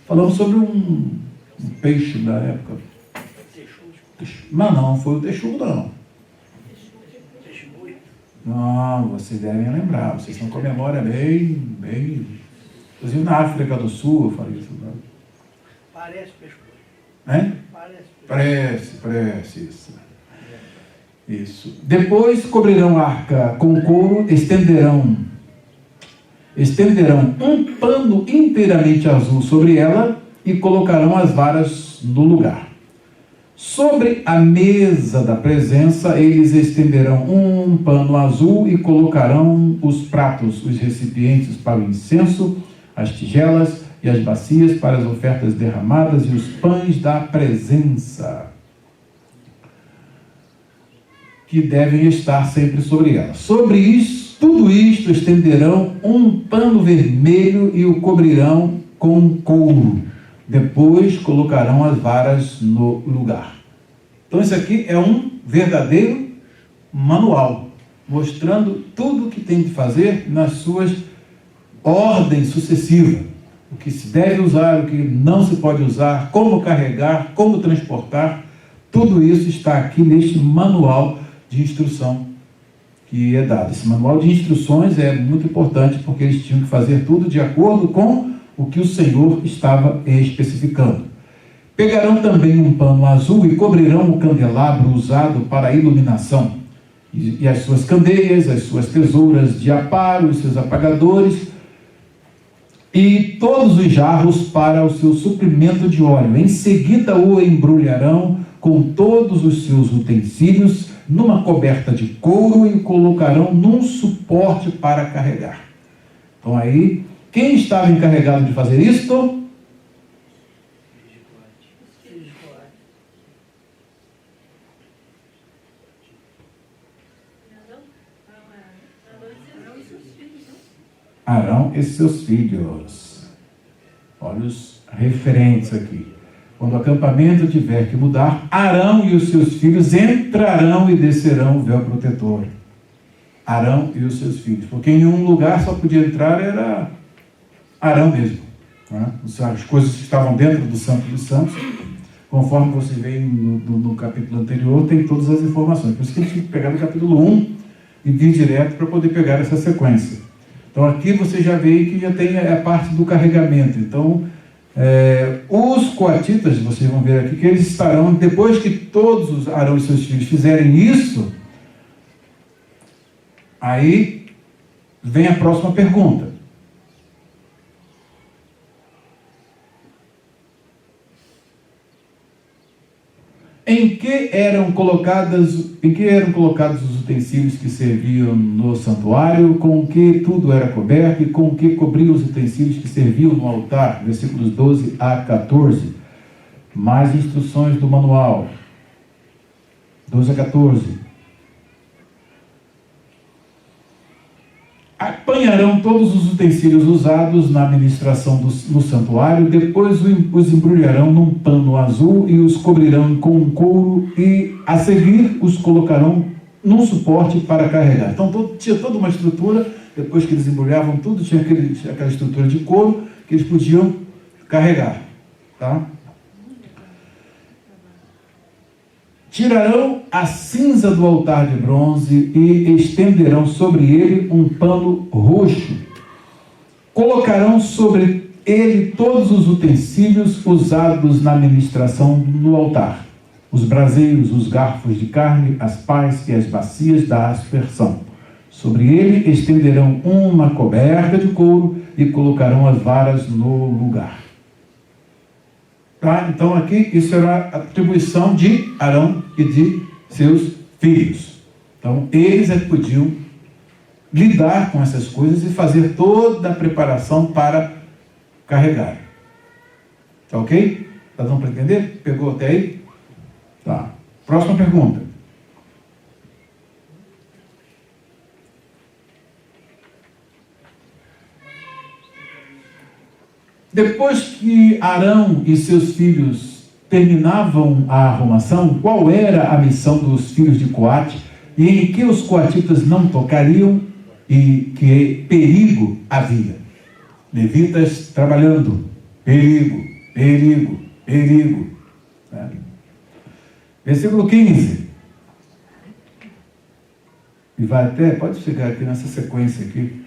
Falamos sobre um peixe da época. Mas não, foi o texugo, não. Não, vocês devem lembrar. Vocês estão com a memória bem... Inclusive na África do Sul, eu falei isso. Né? Parece peixe. Hein? Parece isso. Isso. Depois cobrirão a arca com couro, estenderão um pano inteiramente azul sobre ela e colocarão as varas no lugar. Sobre a mesa da presença, eles estenderão um pano azul e colocarão os pratos, os recipientes para o incenso, as tigelas e as bacias para as ofertas derramadas e os pães da presença, que devem estar sempre sobre ela. Sobre isso, tudo isto estenderão um pano vermelho e o cobrirão com couro. Depois colocarão as varas no lugar. Então isso aqui é um verdadeiro manual, mostrando tudo o que tem de fazer nas suas ordens sucessivas. O que se deve usar, o que não se pode usar, como carregar, como transportar. Tudo isso está aqui neste manual de instrução que é dado. Esse manual de instruções é muito importante porque eles tinham que fazer tudo de acordo com o que o Senhor estava especificando. Pegarão também um pano azul e cobrirão o candelabro usado para a iluminação, e as suas candeias, as suas tesouras de aparo, os seus apagadores, e todos os jarros para o seu suprimento de óleo. Em seguida o embrulharão com todos os seus utensílios numa coberta de couro e o colocarão num suporte para carregar. Então aí, quem estava encarregado de fazer isto? Arão e seus filhos. Olha os referentes aqui. Quando o acampamento tiver que mudar, Arão e os seus filhos entrarão e descerão o véu protetor. Arão e os seus filhos. Porque em um lugar só podia entrar era Arão mesmo. Né? As coisas que estavam dentro do Santo dos Santos, conforme você vê no capítulo anterior, tem todas as informações. Por isso que a gente tem que pegar no capítulo 1 e vir direto para poder pegar essa sequência. Então aqui você já vê que já tem a parte do carregamento. Então, os coatitas, vocês vão ver aqui, que eles estarão, depois que todos os Arão e seus filhos fizerem isso, aí vem a próxima pergunta. Em que eram colocados os utensílios que serviam no santuário, com que tudo era coberto e com que cobriam os utensílios que serviam no altar? Versículos 12 a 14. Mais instruções do manual. 12 a 14. Apanharão todos os utensílios usados na administração no santuário, depois os embrulharão num pano azul e os cobrirão com um couro e, a seguir, os colocarão num suporte para carregar. Então, tinha toda uma estrutura, depois que eles embrulhavam tudo, tinha aquela estrutura de couro que eles podiam carregar. Tá? Tirarão a cinza do altar de bronze e estenderão sobre ele um pano roxo. Colocarão sobre ele todos os utensílios usados na ministração no altar: os braseiros, os garfos de carne, as pás e as bacias da aspersão. Sobre ele estenderão uma coberta de couro e colocarão as varas no lugar. Tá? Então aqui, isso era a atribuição de Arão e de seus filhos. Então, eles é que podiam lidar com essas coisas e fazer toda a preparação para carregar. Tá ok? Tá dando para entender? Pegou até aí? Tá. Próxima pergunta. Depois que Arão e seus filhos terminavam a arrumação, qual era a missão dos filhos de Coate e em que os coatitas não tocariam e que perigo havia? Levitas trabalhando, perigo, perigo, perigo. Versículo 15. E vai até, pode chegar aqui nessa sequência aqui,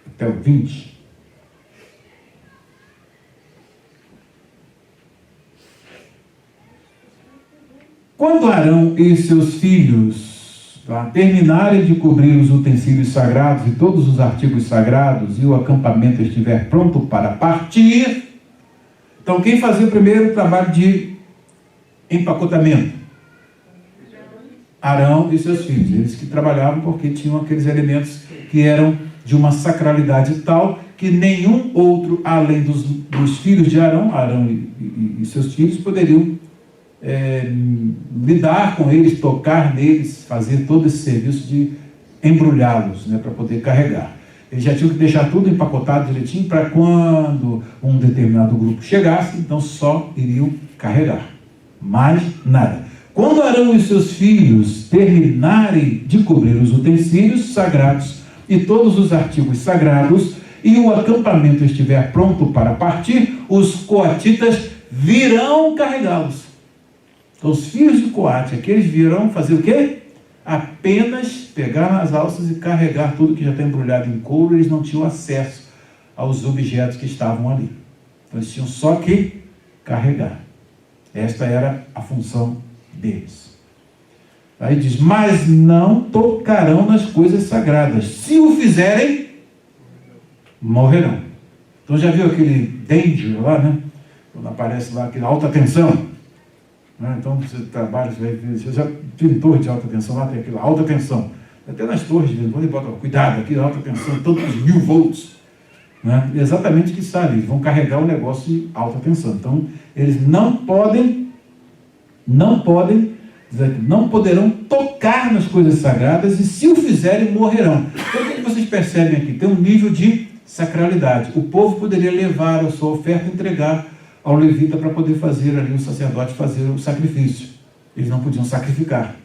até o 20. Quando Arão e seus filhos terminarem de cobrir os utensílios sagrados e todos os artigos sagrados e o acampamento estiver pronto para partir, então quem fazia o primeiro trabalho de empacotamento? Arão e seus filhos. Eles que trabalhavam porque tinham aqueles elementos que eram de uma sacralidade tal que nenhum outro, além dos filhos de Arão e seus filhos, poderiam lidar com eles, tocar neles, fazer todo esse serviço de embrulhá-los, né, para poder carregar. Eles já tinham que deixar tudo empacotado direitinho para quando um determinado grupo chegasse, então só iriam carregar. Mais nada. Quando Arão e seus filhos terminarem de cobrir os utensílios sagrados e todos os artigos sagrados e o acampamento estiver pronto para partir, os coatitas virão carregá-los. Então, os filhos de Coate, aqueles virão fazer o quê? Apenas pegar nas alças e carregar tudo que já está embrulhado em couro. Eles não tinham acesso aos objetos que estavam ali. Então, eles tinham só que carregar. Esta era a função deles. Aí diz, mas não tocarão nas coisas sagradas. Se o fizerem, morrerão. Então, já viu aquele danger lá, né? Quando aparece lá aquela alta tensão. Então você trabalha, você já tem torre de alta tensão, lá tem aquela alta tensão. Até nas torres, quando ele bota, cuidado, aqui alta tensão, tantos 1000 volts. Né? Exatamente o que está ali, eles vão carregar o negócio de alta tensão. Então, eles não podem Não poderão tocar nas coisas sagradas, e se o fizerem, morrerão. Então, o que vocês percebem aqui? Tem um nível de sacralidade. O povo poderia levar a sua oferta e entregar ao levita para poder fazer ali, o sacerdote fazer o sacrifício. Eles não podiam sacrificar.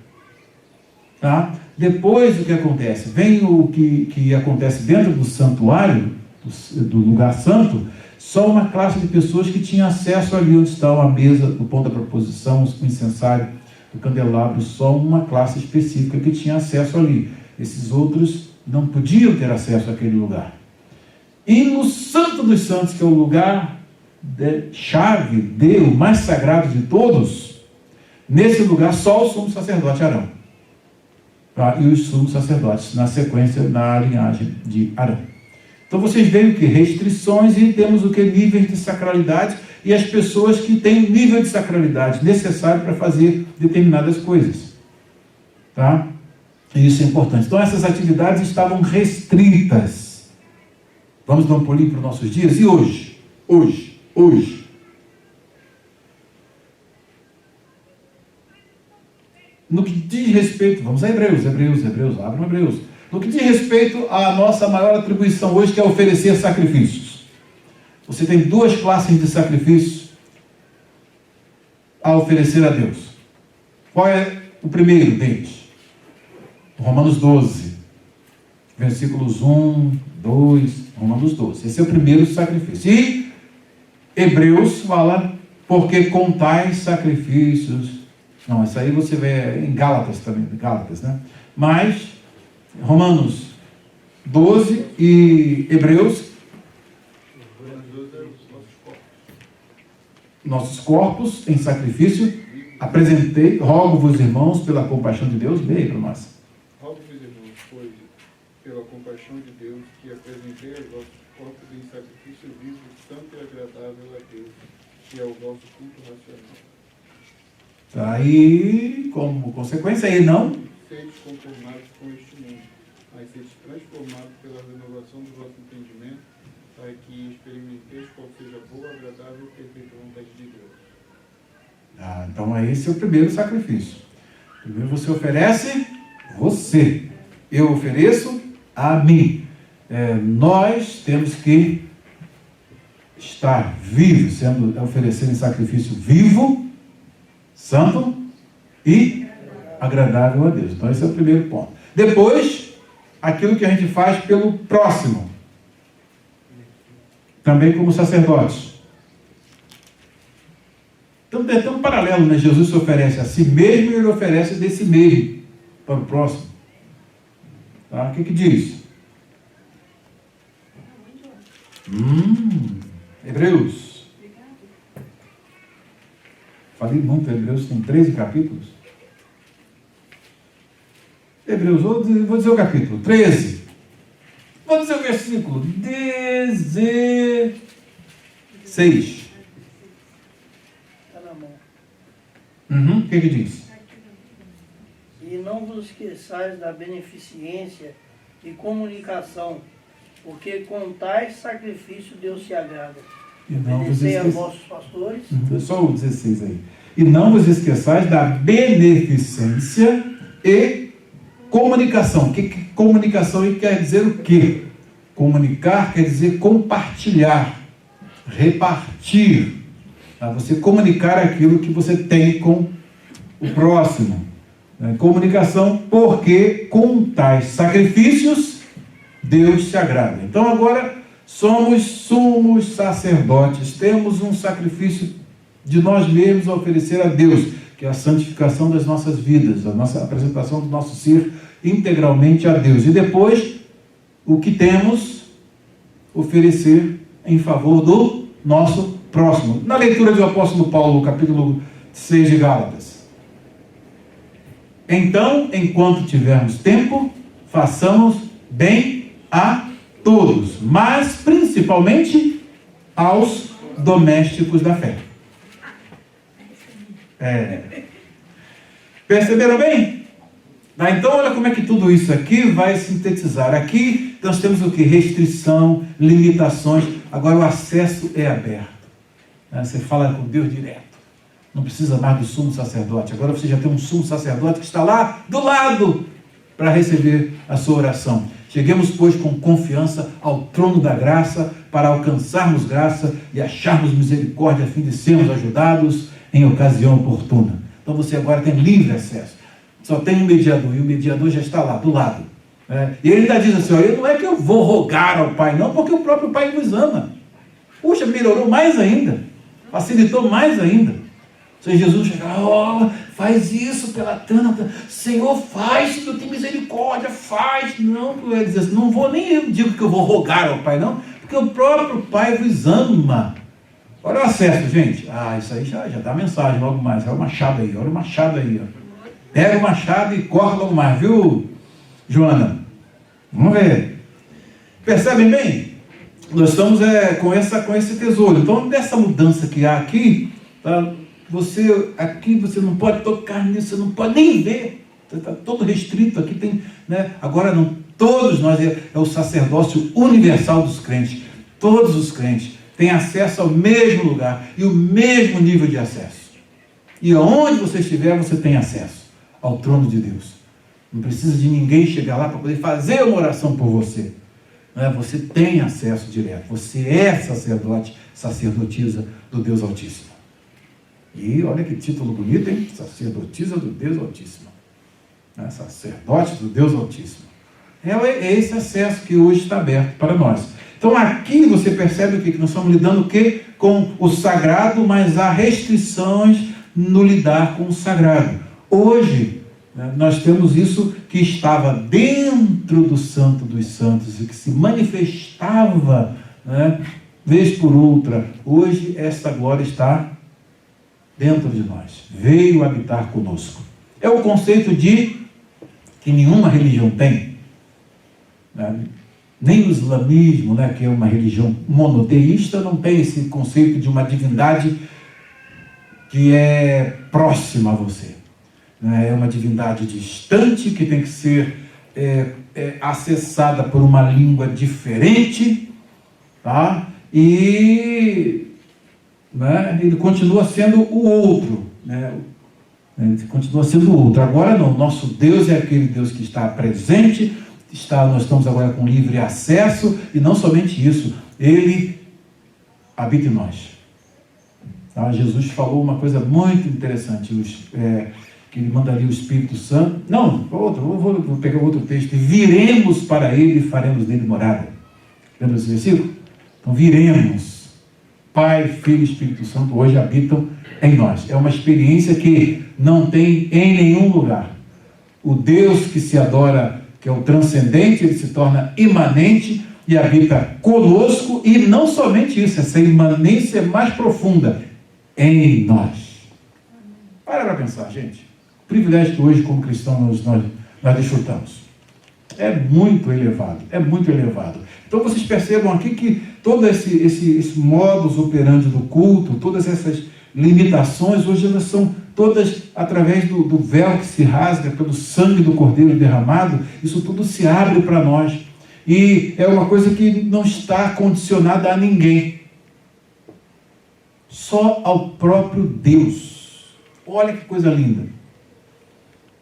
Tá? Depois, o que acontece? Vem o que acontece dentro do santuário, do lugar santo. Só uma classe de pessoas que tinha acesso ali onde está a mesa, o pão da proposição, o incensário, o candelabro. Só uma classe específica que tinha acesso ali. Esses outros não podiam ter acesso àquele lugar. E no Santo dos Santos, que é o lugar chave, o mais sagrado de todos, nesse lugar só o sumo sacerdote Arão. Tá? E os sumos sacerdotes, na sequência, na linhagem de Arão. Então vocês veem o que? Restrições, e temos o que? Níveis de sacralidade, e as pessoas que têm nível de sacralidade necessário para fazer determinadas coisas. Tá? E isso é importante. Então essas atividades estavam restritas. Vamos dar um pulinho para os nossos dias? E hoje? Hoje. No que diz respeito, vamos a Hebreus, abram Hebreus. No que diz respeito à nossa maior atribuição hoje, que é oferecer sacrifícios. Você tem duas classes de sacrifícios a oferecer a Deus. Qual é o primeiro deles? Romanos 12, versículos 1, 2, Romanos 12. Esse é o primeiro sacrifício. E Hebreus fala, porque com tais sacrifícios... Não, isso aí você vê em Gálatas também, né? Mas, Romanos 12 e Hebreus, nossos corpos em sacrifício, apresentei, rogo-vos, irmãos, pela compaixão de Deus, leia para nós. Rogo-vos, irmãos, pois, pela compaixão de Deus, que apresentei os vossos corpos em sacrifício vivo, santo e agradável a Deus, que é o vosso culto racional. Aí, como consequência, aí não sedes conformados com este mundo, mas sedes transformados pela renovação do vosso entendimento, para que experimenteis qual seja a boa, agradável e perfeita vontade de Deus. Então esse é o primeiro sacrifício. Primeiro você oferece você. Eu ofereço a mim. Nós temos que estar vivos, oferecendo sacrifício vivo, santo e agradável a Deus. Então esse é o primeiro ponto. Depois, aquilo que a gente faz pelo próximo. Também como sacerdotes. Então tem um paralelo, né? Jesus se oferece a si mesmo e ele oferece desse mesmo para o próximo. Tá? O que diz? Hebreus. Falei muito, Hebreus tem 13 capítulos. Hebreus, vou dizer o capítulo 13. Vou dizer o versículo 16. Está na mão. O que diz? E não vos esqueçais da beneficência e comunicação, porque com tais sacrifício Deus se agrada. Obedecei a vossos pastores. Só o 16 aí. E não vos esqueçais da beneficência e comunicação. Comunicação aí quer dizer o quê? Comunicar quer dizer compartilhar, repartir. Tá? Você comunicar aquilo que você tem com o próximo. Comunicação, porque com tais sacrifícios Deus se agrada. Então agora somos sumos sacerdotes, temos um sacrifício de nós mesmos a oferecer a Deus, que é a santificação das nossas vidas, a nossa apresentação do nosso ser integralmente a Deus. E depois, o que temos, oferecer em favor do nosso próximo. Na leitura do apóstolo Paulo, capítulo 6 de Gálatas. Então, enquanto tivermos tempo, façamos bem a todos, mas principalmente aos domésticos da fé. Perceberam bem? Então olha como é que tudo isso aqui vai sintetizar. Aqui nós temos o que? Restrição, limitações. Agora o acesso é aberto. Você fala com Deus direto. Não precisa mais do sumo sacerdote. Agora você já tem um sumo sacerdote que está lá do lado para receber a sua oração. Cheguemos, pois, com confiança ao trono da graça para alcançarmos graça e acharmos misericórdia a fim de sermos ajudados em ocasião oportuna. Então você agora tem livre acesso. Só tem um mediador e o mediador já está lá, do lado. E ele ainda diz assim, não é que eu vou rogar ao Pai, não, porque o próprio Pai nos ama. Puxa, melhorou mais ainda. Facilitou mais ainda. Ou seja, Jesus chega, faz isso pela tanta, Senhor, faz, Senhor, tem misericórdia, faz. Não, ele diz assim, não vou nem eu digo que eu vou rogar ao Pai, não, porque o próprio Pai vos ama. Olha o acesso, gente. Isso aí já dá mensagem logo mais. Olha o machado aí, olha o machado aí. Ó. Pega o machado e corre logo mais, viu, Joana? Vamos ver. Percebem bem? Nós estamos com esse tesouro. Então, dessa mudança que há aqui, tá? Você não pode tocar nisso, você não pode nem ver. Está todo restrito aqui. Tem, né? Agora não, todos nós, é o sacerdócio universal dos crentes. Todos os crentes têm acesso ao mesmo lugar e o mesmo nível de acesso. E aonde você estiver, você tem acesso ao trono de Deus. Não precisa de ninguém chegar lá para poder fazer uma oração por você. Você tem acesso direto. Você é sacerdote, sacerdotisa do Deus Altíssimo. E olha que título bonito, hein? Sacerdotisa do Deus Altíssimo. Sacerdote do Deus Altíssimo. É esse acesso que hoje está aberto para nós. Então aqui você percebe o que nós estamos lidando com o sagrado, mas há restrições no lidar com o sagrado. Hoje, nós temos isso que estava dentro do Santo dos Santos e que se manifestava, vez por outra. Hoje essa glória está dentro de nós, veio habitar conosco. É o conceito que nenhuma religião tem, nem o islamismo, que é uma religião monoteísta, não tem esse conceito de uma divindade que é próxima a você. É uma divindade distante que tem que ser acessada por uma língua diferente, tá? E ele continua sendo o outro, ele continua sendo o outro. Agora não, nosso Deus é aquele Deus que está presente, nós estamos agora com livre acesso, e não somente isso, ele habita em nós. Tá? Jesus falou uma coisa muito interessante, que ele mandaria o Espírito Santo. Não, vou pegar outro texto. Viremos para ele e faremos dele morada. Lembra esse versículo? Então viremos. Pai, Filho e Espírito Santo hoje habitam em nós. É uma experiência que não tem em nenhum lugar. O Deus que se adora, que é o transcendente, ele se torna imanente e habita conosco, e não somente isso, essa imanência é mais profunda em nós. Para pensar, gente. O privilégio que hoje, como cristãos, nós desfrutamos é muito elevado, Então vocês percebam aqui que todo esse modus operandi do culto, todas essas limitações, hoje elas são todas através do véu que se rasga, pelo sangue do Cordeiro derramado. Isso tudo se abre para nós, e é uma coisa que não está condicionada a ninguém, só ao próprio Deus. Olha que coisa linda.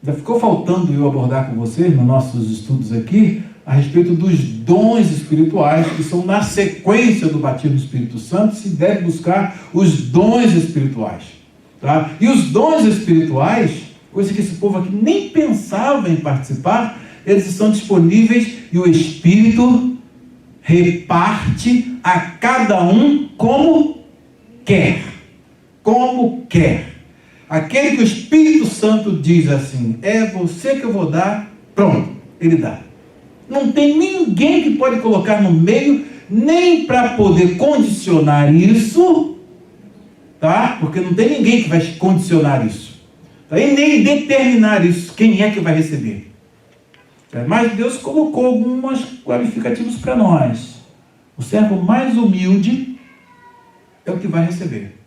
Já ficou faltando eu abordar com vocês nos nossos estudos aqui a respeito dos dons espirituais, que são na sequência do batismo do Espírito Santo. Se deve buscar os dons espirituais, tá? E os dons espirituais, coisa que esse povo aqui nem pensava em participar, eles estão disponíveis, e o Espírito reparte a cada um como quer. Aquele que o Espírito Santo diz assim, é você que eu vou dar, pronto, ele dá. Não tem ninguém que pode colocar no meio, nem para poder condicionar isso, tá? Porque não tem ninguém que vai condicionar isso, tá? E nem determinar isso, quem é que vai receber. Mas Deus colocou algumas qualificativos para nós. O servo mais humilde é o que vai receber.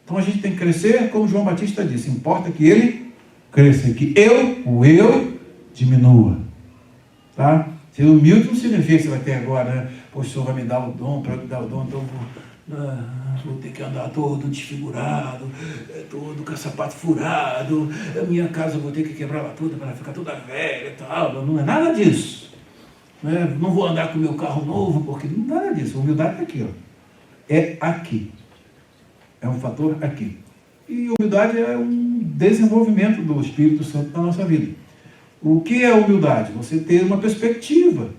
Então a gente tem que crescer, como João Batista disse, importa que ele cresça, e que eu diminua. Tá? Ser humilde não significa que você vai ter agora, né? Poxa, o Senhor vai me dar o dom, para me dar o dom, então Vou ter que andar todo desfigurado, todo com sapato furado, a minha casa vou ter que quebrar ela toda para ficar toda velha e tal. Não é nada disso. Não vou andar com o meu carro novo, porque não é nada disso. A humildade é aqui, ó. É aqui. É um fator aqui. E humildade é um desenvolvimento do Espírito Santo na nossa vida. O que é humildade? Você ter uma perspectiva,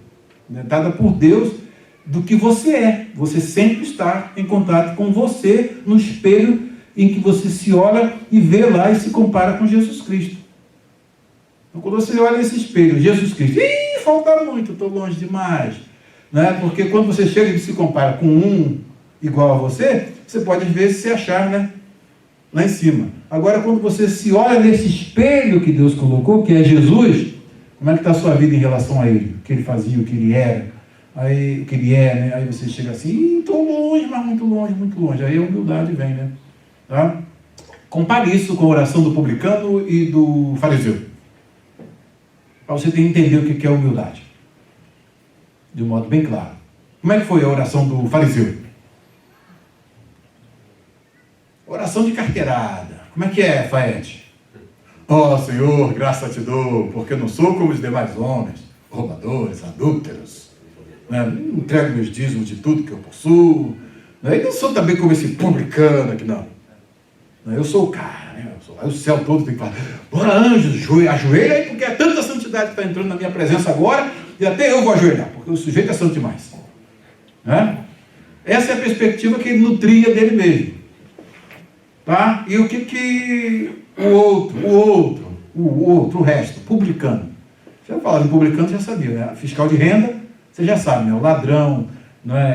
né, dada por Deus, do que você é. Você sempre está em contato com você no espelho em que você se olha e vê lá e se compara com Jesus Cristo. Então, quando você olha nesse espelho, Jesus Cristo, falta muito, estou longe demais. Né? Porque quando você chega e se compara com um igual a você, você pode às vezes se achar, né, lá em cima. Agora, quando você se olha nesse espelho que Deus colocou, que é Jesus, como é que está a sua vida em relação a Ele? O que Ele fazia, o que Ele era? Aí, o que Ele é, né? Aí você chega assim, estou longe, mas muito longe, muito longe. Aí a humildade vem, né? Tá? Compare isso com a oração do publicano e do fariseu. Para você entender o que é humildade. De um modo bem claro. Como é que foi a oração do fariseu? Oração de carteirada. Como é que é, Faete? Ó, Senhor, graça te dou, porque não sou como os demais homens, roubadores, adúlteros. Entrego meus dízimos de tudo que eu possuo. E não sou também como esse publicano aqui, não. Eu sou o cara, né? Aí o céu todo tem que falar, bora anjos, ajoelha aí, porque é tanta santidade que está entrando na minha presença agora, e até eu vou ajoelhar, porque o sujeito é santo demais. Né? Essa é a perspectiva que ele nutria dele mesmo. Tá? E o que o resto, publicano. Já falava de publicano, já sabia, né? Fiscal de renda, você já sabe, né? O ladrão,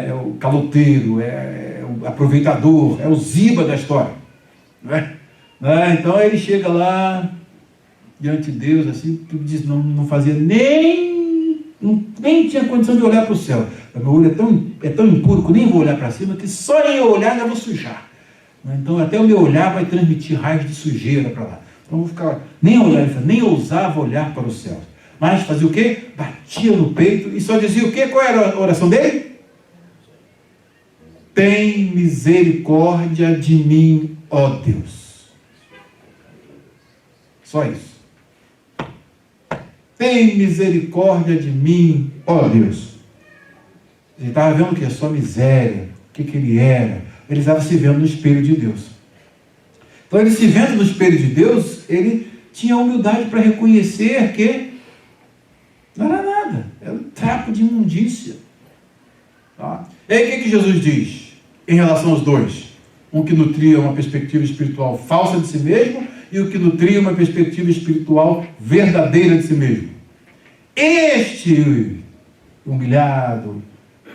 é o caloteiro, é o aproveitador, é o ziba da história. Então ele chega lá, diante de Deus, assim, não fazia nem tinha condição de olhar para o céu. Meu olho é tão impuro que eu nem vou olhar para cima, que só em eu olhar já vou sujar. Então até o meu olhar vai transmitir raios de sujeira para lá. Então eu vou ficar, nem ousava olhar para o céu. Mas fazia o quê? Batia no peito e só dizia o quê? Qual era a oração dele? Tem misericórdia de mim, ó Deus. Só isso. Tem misericórdia de mim, ó Deus. Ele estava vendo o que? A sua miséria, o que ele era. Ele estava se vendo no espelho de Deus. Então ele se vendo no espelho de Deus, ele tinha humildade para reconhecer que não era nada, era um trapo de imundícia. Tá? E aí o que Jesus diz em relação aos dois? Um que nutria uma perspectiva espiritual falsa de si mesmo e o que nutria uma perspectiva espiritual verdadeira de si mesmo. Este humilhado,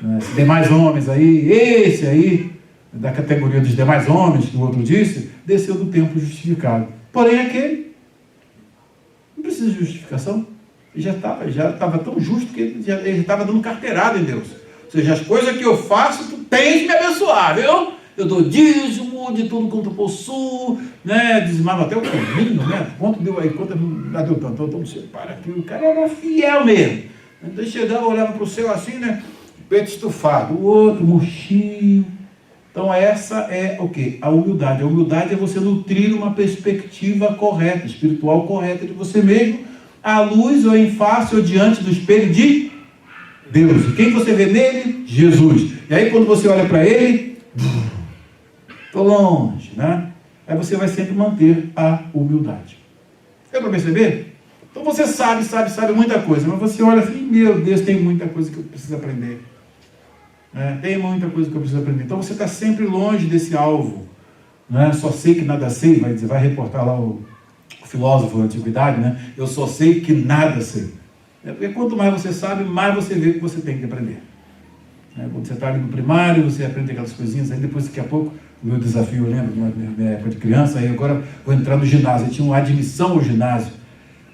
né, esses demais homens aí, esse aí, da categoria dos demais homens, que o outro disse, desceu do templo justificado. Porém aquele não precisa de justificação. Ele já estava tão justo que ele estava dando carteirada em Deus. Ou seja, as coisas que eu faço, tu tens que me abençoar, viu? Eu dou dízimo de tudo quanto eu possuo, né? Dizimava até o caminho, né? Quanto deu aí? Quanto não deu tanto? Então você para aqui. O cara era fiel mesmo. Então ele chegava, olhava para o céu assim, né? Peito estufado. O outro, murchinho. Então essa é o quê? A humildade. A humildade é você nutrir uma perspectiva correta, espiritual correta de você mesmo, à luz ou em face ou diante do espelho de Deus. E quem você vê nele? Jesus. E aí quando você olha para ele, estou longe, né? Aí você vai sempre manter a humildade. Deu para perceber? Então você sabe muita coisa, mas você olha assim, meu Deus, tem muita coisa que eu preciso aprender. Tem muita coisa que eu preciso aprender. Então você está sempre longe desse alvo. Só sei que nada sei, vai reportar lá o filósofo da antiguidade, né? Eu só sei que nada sei. Porque quanto mais você sabe, mais você vê que você tem que aprender. Quando você está ali no primário, você aprende aquelas coisinhas, aí depois, daqui a pouco, o meu desafio, eu lembro, na minha época de criança, aí agora vou entrar no ginásio. Eu tinha uma admissão ao ginásio.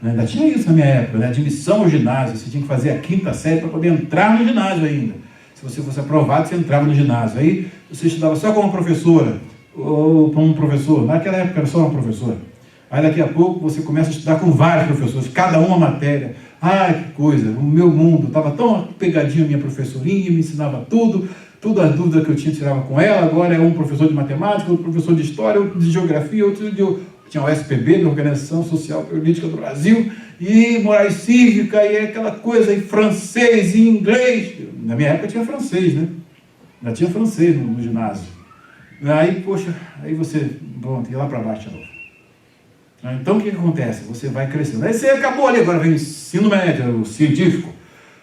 Ainda tinha isso na minha época, né? Admissão ao ginásio. Você tinha que fazer a 5ª série para poder entrar no ginásio ainda. Se você fosse aprovado, você entrava no ginásio. Aí você estudava só com uma professora, ou com um professor. Naquela época era só uma professora. Aí daqui a pouco você começa a estudar com vários professores, cada uma matéria. Ai, que coisa, o meu mundo estava tão pegadinho a minha professorinha, me ensinava tudo, Tudo as dúvidas que eu tinha, tirava com ela. Agora é um professor de matemática, outro professor de história, outro de geografia, outro de... Tinha o SPB, da Organização Social Política do Brasil, e moral cívica, e aquela coisa, e francês, e inglês. Na minha época tinha francês, né? Já tinha francês no ginásio. Aí, poxa, aí você, pronto, ia lá para baixo de novo. Então, o que acontece? Você vai crescendo. Aí você acabou ali, agora vem o ensino médio, o científico.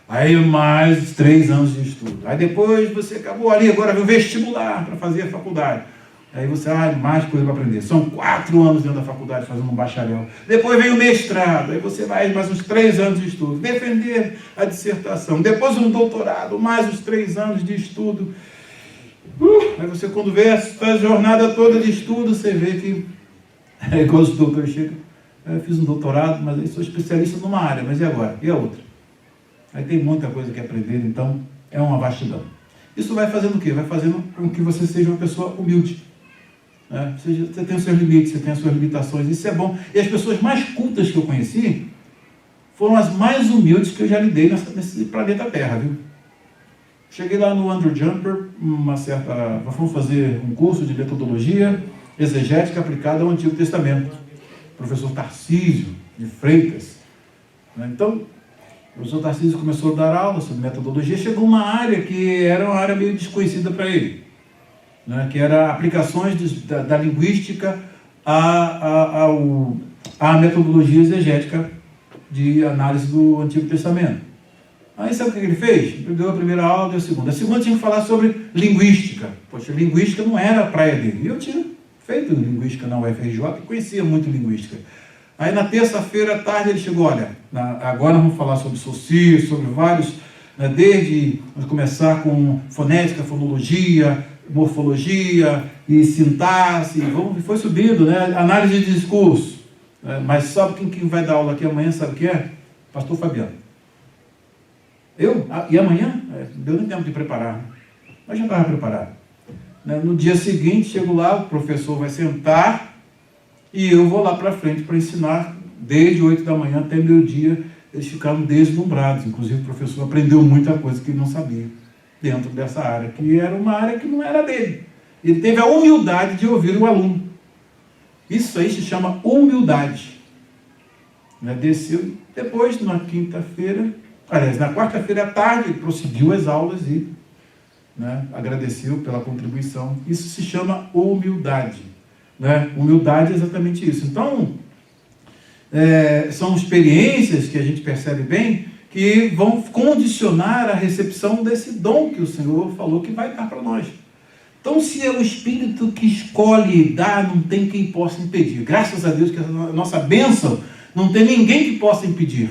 Aí mais 3 anos de estudo. Aí depois você acabou ali, agora vem o vestibular para fazer a faculdade. Aí você, mais coisa para aprender. São 4 anos dentro da faculdade fazendo um bacharel. Depois vem o mestrado. Aí você vai mais uns 3 anos de estudo. Defender a dissertação. Depois um doutorado, mais uns 3 anos de estudo. Aí você, quando vê essa jornada toda de estudo, você vê que, é igual os doutores chegam, eu fiz um doutorado, mas aí sou especialista numa área, mas e agora? E a outra? Aí tem muita coisa que aprender, então é uma vastidão. Isso vai fazendo o quê? Vai fazendo com que você seja uma pessoa humilde. Você tem os seus limites, você tem as suas limitações, isso é bom. E as pessoas mais cultas que eu conheci foram as mais humildes que eu já lidei nesse planeta Terra, viu? Cheguei lá no Andrew Jumper, fomos fazer um curso de metodologia exegética aplicada ao Antigo Testamento. O professor Tarcísio de Freitas. Então, o professor Tarcísio começou a dar aula sobre metodologia, chegou uma área que era uma área meio desconhecida para ele, né, que era aplicações da linguística à metodologia exegética de análise do Antigo Testamento. Aí sabe o que ele fez? Ele deu a primeira aula, deu a segunda. A segunda tinha que falar sobre linguística. Poxa, linguística não era a praia dele. E eu tinha feito linguística na UFRJ e conhecia muito linguística. Aí na terça-feira à tarde ele chegou, olha, agora vamos falar sobre Saussure, sobre vários, né, desde começar com fonética, fonologia, morfologia e sintaxe, e foi subindo, né, análise de discurso. Mas sabe quem vai dar aula aqui amanhã, sabe o que é? Pastor Fabiano. E amanhã? Não deu nem tempo de preparar, mas já estava preparado. No dia seguinte, chego lá, o professor vai sentar e eu vou lá para frente para ensinar desde 8 da manhã até meio-dia. Eles ficaram deslumbrados, inclusive o professor aprendeu muita coisa que ele não sabia dentro dessa área, que era uma área que não era dele. Ele teve a humildade de ouvir o aluno. Isso aí se chama humildade. Desceu, depois na quinta-feira, aliás, na quarta-feira à tarde, ele prosseguiu as aulas e agradeceu pela contribuição. Isso se chama humildade. Humildade é exatamente isso. Então, são experiências que a gente percebe bem que vão condicionar a recepção desse dom que o Senhor falou que vai dar para nós. Então, se é o Espírito que escolhe dar, não tem quem possa impedir. Graças a Deus que a nossa bênção não tem ninguém que possa impedir.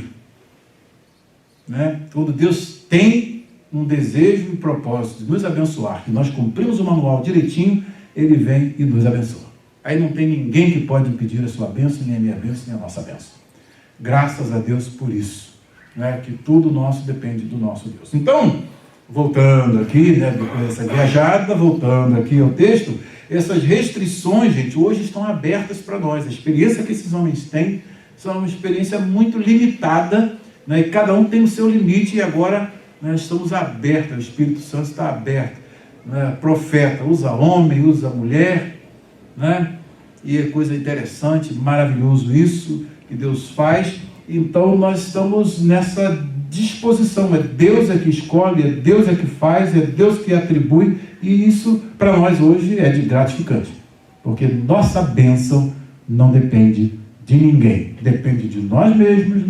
Quando Deus tem um desejo e propósito de nos abençoar, e nós cumprimos o manual direitinho, Ele vem e nos abençoa. Aí não tem ninguém que pode impedir a sua bênção, nem a minha bênção, nem a nossa bênção. Graças a Deus por isso, que tudo nosso depende do nosso Deus. Então, voltando aqui, depois dessa viajada, voltando aqui ao texto, essas restrições, gente, hoje estão abertas para nós. A experiência que esses homens têm são uma experiência muito limitada, e cada um tem o seu limite, e agora nós estamos abertos, o Espírito Santo está aberto. Profeta usa homem, usa mulher, e é coisa interessante, maravilhoso isso que Deus faz. Então nós estamos nessa disposição, é Deus é que escolhe, é Deus é que faz, é Deus que atribui, e isso para nós hoje é de gratificante, porque nossa bênção não depende de ninguém, depende de nós mesmos,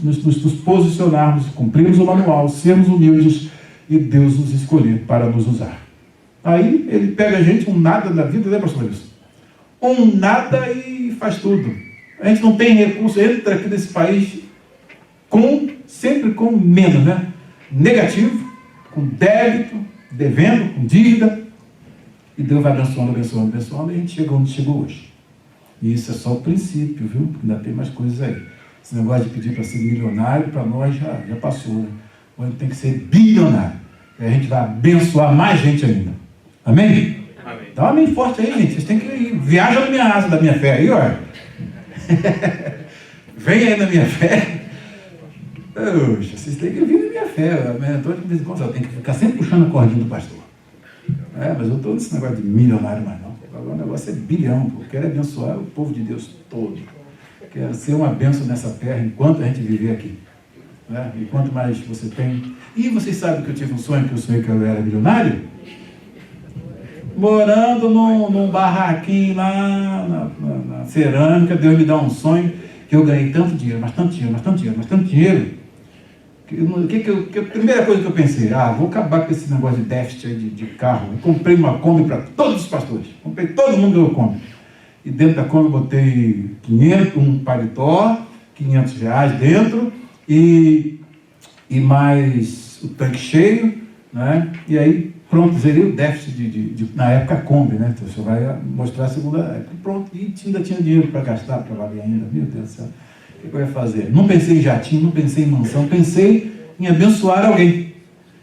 nos posicionarmos, cumprirmos o manual, sermos humildes e Deus nos escolher para nos usar. Aí ele pega a gente, um nada da vida, né, pastor Wilson? Um nada e faz tudo. A gente não tem recurso, entra aqui nesse país sempre com menos, negativo, com débito, devendo, com dívida, e Deus vai abençoando, abençoando, abençoando, e a gente chegou onde chegou hoje. E isso é só o princípio, viu? Porque ainda tem mais coisas aí. Esse negócio de pedir para ser milionário, para nós já passou, Hoje tem que ser bilionário. E a gente vai abençoar mais gente ainda. Amém? Amém. Dá um amém forte aí, gente. Vocês têm que ir. Viaja na minha asa da minha fé aí, olha. Vem aí na minha fé. Poxa, vocês têm que vir na minha fé. Eu tenho que ficar sempre puxando a cordinha do pastor. Mas eu estou nesse negócio de milionário mais não. Agora o negócio é bilhão, pô. Eu quero abençoar o povo de Deus todo. Quero ser uma bênção nessa terra enquanto a gente viver aqui. E quanto mais você tem... E vocês sabem que eu tive um sonho, que eu sonhei que eu era milionário? Morando num barraquinho lá na cerâmica, Deus me dá um sonho que eu ganhei tanto dinheiro, mas tanto dinheiro. A primeira coisa que eu pensei, vou acabar com esse negócio de déficit de carro. Eu comprei uma Kombi para todos os pastores. Comprei, todo mundo ganhou Kombi. E dentro da Kombi eu botei um paletó, R$500 dentro, e mais o tanque cheio, né? E aí, pronto, zerei o déficit na época Kombi, né? Então você vai mostrar a segunda época. Pronto, e ainda tinha dinheiro para gastar, para valer ainda. Meu Deus do céu. O que eu ia fazer? Não pensei em jatinho, não pensei em mansão, pensei em abençoar alguém.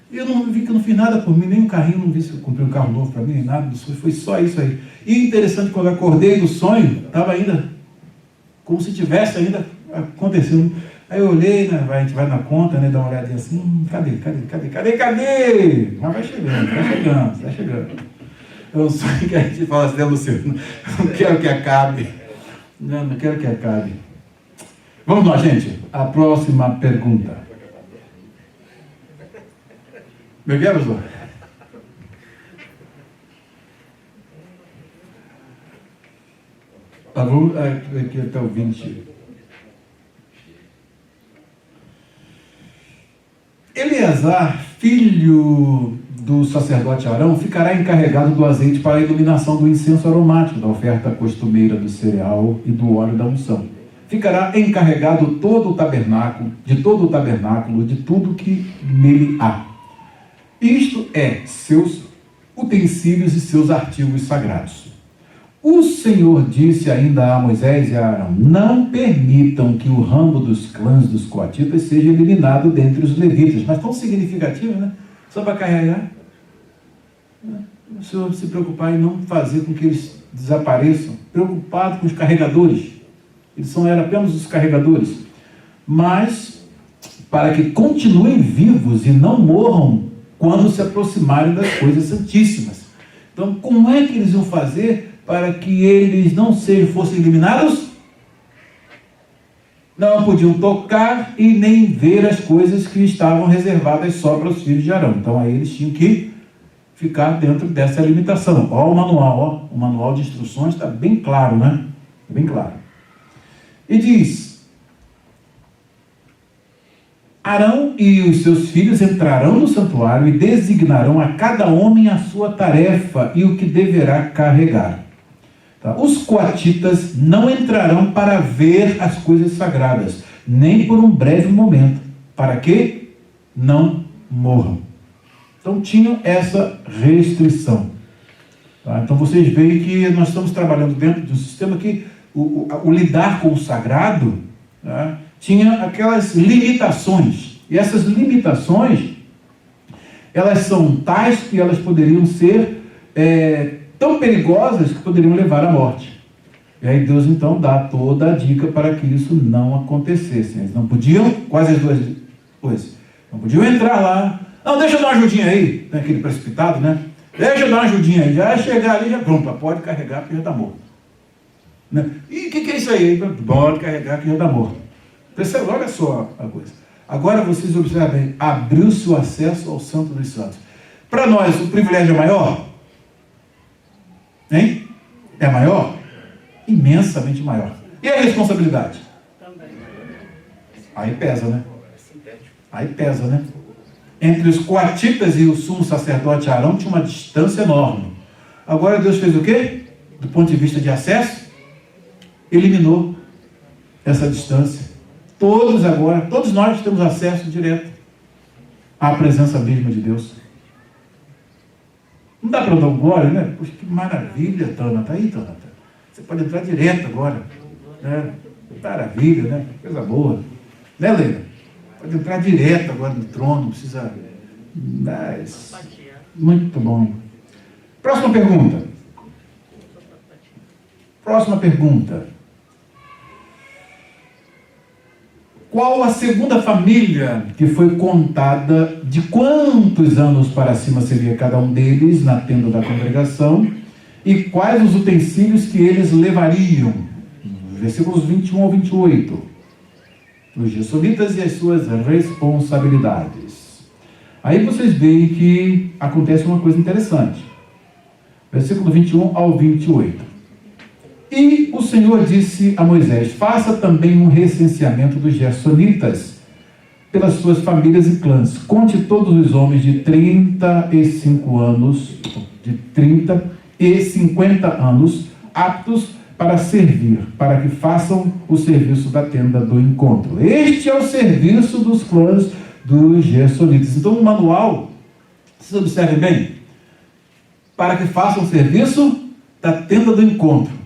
E eu não vi que eu não fiz nada por mim, nem um carrinho, não vi se eu comprei um carro novo para mim, nem nada, foi só isso aí. E interessante, quando eu acordei do sonho, estava ainda como se tivesse ainda acontecendo. Aí eu olhei, né, a gente vai na conta, né, dá uma olhadinha assim, cadê? Mas vai chegando. É um sonho que a gente fala assim, Luciano, não quero que acabe. Não quero que acabe. Vamos lá, gente. A próxima pergunta. Meu Deus, pastor? Vamos aqui até o 20. Eleazar, filho do sacerdote Arão, ficará encarregado do azeite para a iluminação do incenso aromático, da oferta costumeira do cereal e do óleo da unção. Ficará encarregado de todo o tabernáculo, de tudo que nele há. Isto é, seus utensílios e seus artigos sagrados. O Senhor disse ainda a Moisés e a Arão: não permitam que o ramo dos clãs dos coatitas seja eliminado dentre os levitas. Mas tão significativo, né? Só para carregar. O Senhor se preocupar em não fazer com que eles desapareçam. Preocupado com os carregadores. Eles eram apenas os carregadores. Mas para que continuem vivos e não morram quando se aproximarem das coisas santíssimas. Então, como é que eles iam fazer para que eles não fossem eliminados? Não podiam tocar e nem ver as coisas que estavam reservadas só para os filhos de Arão. Então aí eles tinham que ficar dentro dessa limitação. Ó o manual, o manual de instruções está bem claro, né? Bem claro. E diz: Arão e os seus filhos entrarão no santuário e designarão a cada homem a sua tarefa e o que deverá carregar. Os coatitas não entrarão para ver as coisas sagradas, nem por um breve momento, para que não morram. Então tinham essa restrição. Então vocês veem que nós estamos trabalhando dentro de um sistema que o lidar com o sagrado tinha aquelas limitações. E essas limitações, elas são tais que elas poderiam ser tão perigosas que poderiam levar à morte. E aí Deus então dá toda a dica para que isso não acontecesse. Eles não podiam, quase as duas coisas, não podiam entrar lá. Não, deixa eu dar uma ajudinha aí, tem aquele precipitado, né? Deixa eu dar uma ajudinha aí, já chegar ali, já pronto, pode carregar porque já está morto. Né? E o que é isso aí? Pode carregar que já está morto. Percebe? Olha só a coisa. Agora vocês observem, abriu-se o acesso ao Santo dos Santos. Para nós, o privilégio é maior? Hein? É maior? Imensamente maior. E a responsabilidade? Também. Aí pesa, né? Aí pesa, né? Entre os coatitas e o sumo sacerdote Arão tinha uma distância enorme. Agora Deus fez o quê? Do ponto de vista de acesso, eliminou essa distância. Todos nós temos acesso direto à presença mesma de Deus. Não dá para dar um glória, né? Poxa, que maravilha, Tana. Está aí, Tana. Você pode entrar direto agora. Né? Maravilha, né? Coisa boa. Né, Leila? Pode entrar direto agora no trono, não precisa... Mas... Muito bom. Próxima pergunta. Qual a segunda família que foi contada, de quantos anos para cima seria cada um deles na tenda da congregação e quais os utensílios que eles levariam? Versículos 21 ao 28. Os gersonitas e as suas responsabilidades. Aí vocês veem que acontece uma coisa interessante. Versículo 21 ao 28. E o Senhor disse a Moisés: faça também um recenseamento dos gersonitas pelas suas famílias e clãs. Conte todos os homens de 35 anos, de 30 e 50 anos, aptos para servir, para que façam o serviço da tenda do encontro. Este é o serviço dos clãs dos gersonitas. Então, o manual, vocês observem bem, para que façam o serviço da tenda do encontro.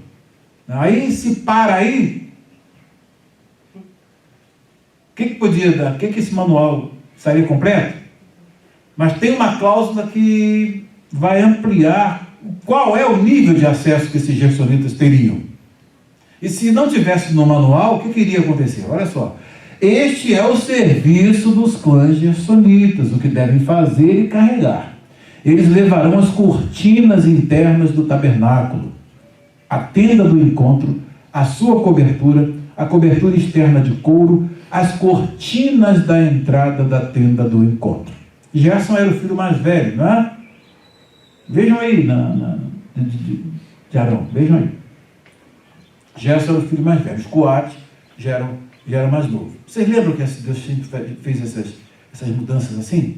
Aí, se para aí, o que podia dar? O que esse manual estaria completo? Mas tem uma cláusula que vai ampliar qual é o nível de acesso que esses gersonitas teriam. E se não tivesse no manual, o que iria acontecer? Olha só. Este é o serviço dos clãs gersonitas, o que devem fazer e carregar. Eles levarão as cortinas internas do tabernáculo, a tenda do encontro, a sua cobertura, a cobertura externa de couro, as cortinas da entrada da tenda do encontro. Gerson era o filho mais velho, não é? Vejam aí de Arão, vejam aí. Gerson era o filho mais velho, os Coates já eram mais novos. Vocês lembram que Deus fez essas mudanças assim?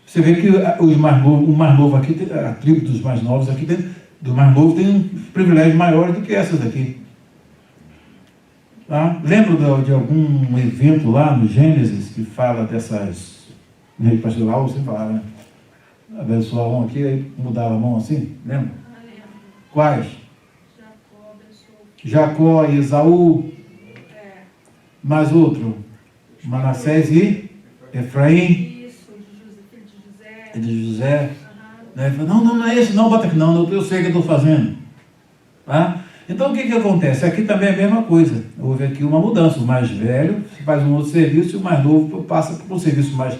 Você vê que o mais novo aqui, a tribo dos mais novos aqui, do mais novo tem um privilégio maior do que essas aqui. Tá? Lembro de algum evento lá no Gênesis que fala dessas... No rei pastoral, você falava, né? Abençoar a mão aqui, aí mudava a mão assim, lembra? Lembro. Quais? Jacó abençoou. Jacó e Esaú. Mais outro? Manassés e Efraim. Isso, filho de José. E de José. Né? Não é esse, não, bota aqui, não, eu sei o que eu estou fazendo. Tá? Então o que acontece? Aqui também é a mesma coisa. Houve aqui uma mudança. O mais velho faz um outro serviço e o mais novo passa por um serviço mais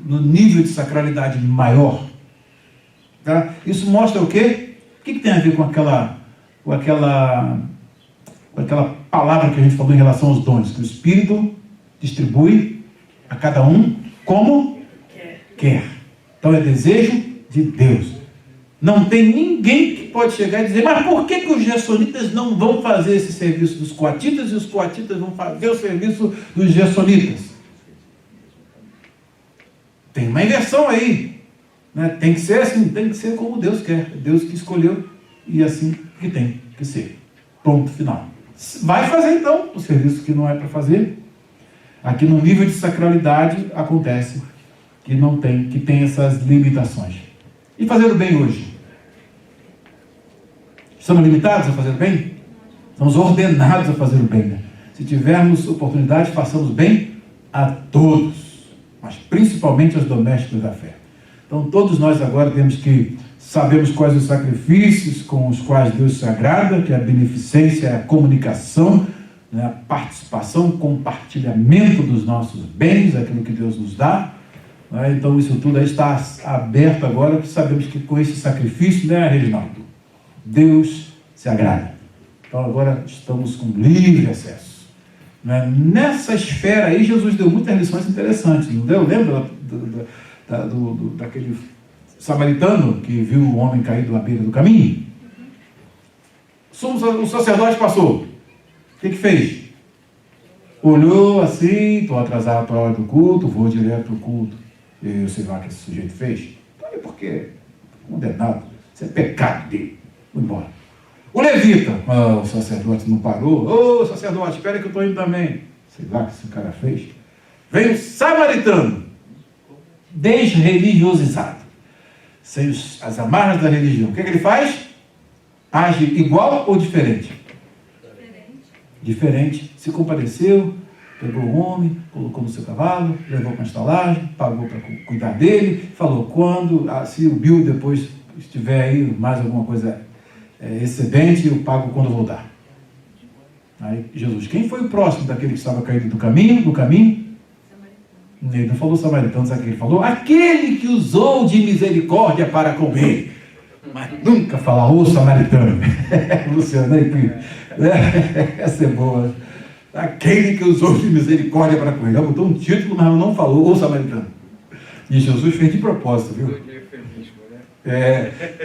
no nível de sacralidade maior. Tá? Isso mostra o quê? O que tem a ver com aquela palavra que a gente falou em relação aos dons? Que o Espírito distribui a cada um como quer. Então é desejo de Deus. Não tem ninguém que pode chegar e dizer: mas por que os gersonitas não vão fazer esse serviço dos coatitas e os coatitas vão fazer o serviço dos gersonitas? Tem uma inversão aí, né? Tem que ser assim, tem que ser como Deus quer. É Deus que escolheu e assim que tem que ser. Ponto final. Vai fazer então o serviço que não é para fazer. Aqui no nível de sacralidade acontece que tem essas limitações. E fazer o bem hoje? Estamos limitados a fazer o bem? Estamos ordenados a fazer o bem, né? Se tivermos oportunidade, façamos bem a todos, mas principalmente aos domésticos da fé. Então todos nós agora sabemos quais os sacrifícios com os quais Deus se agrada, que é a beneficência, a comunicação, né? A participação, compartilhamento dos nossos bens, aquilo que Deus nos dá. Então isso tudo aí está aberto agora, porque sabemos que com esse sacrifício, né, Reginaldo, Deus se agrada. Então agora estamos com livre acesso. Nessa esfera aí, Jesus deu muitas lições interessantes, não deu? Lembra daquele samaritano que viu o homem caído à beira do caminho? O sacerdote passou. O que fez? Olhou assim: estou atrasado para a hora do culto, vou direto para o culto. E eu sei lá o que esse sujeito fez. Então, porque condenado, isso é pecado dele. Vou embora. O levita: o sacerdote não parou. Sacerdote, espera que eu estou indo também. Sei lá o que esse cara fez. Veio o samaritano, desreligiosizado, sem as amarras da religião. O que ele faz? Age igual ou diferente? Diferente. Se compadeceu, pegou o homem, colocou no seu cavalo, levou para a estalagem, pagou para cuidar dele, falou: se o Bill depois estiver aí mais alguma coisa excedente, eu pago quando voltar. Aí Jesus, quem foi o próximo daquele que estava caído do caminho? Do caminho? Ele não falou samaritano, sabe o que ele falou? Aquele que usou de misericórdia para com ele. Mas nunca falar o samaritano. Luciano, essa é boa. Aquele que usou de misericórdia para com ele. Ela botou um título, mas não falou o samaritano. E Jesus fez de propósito, viu?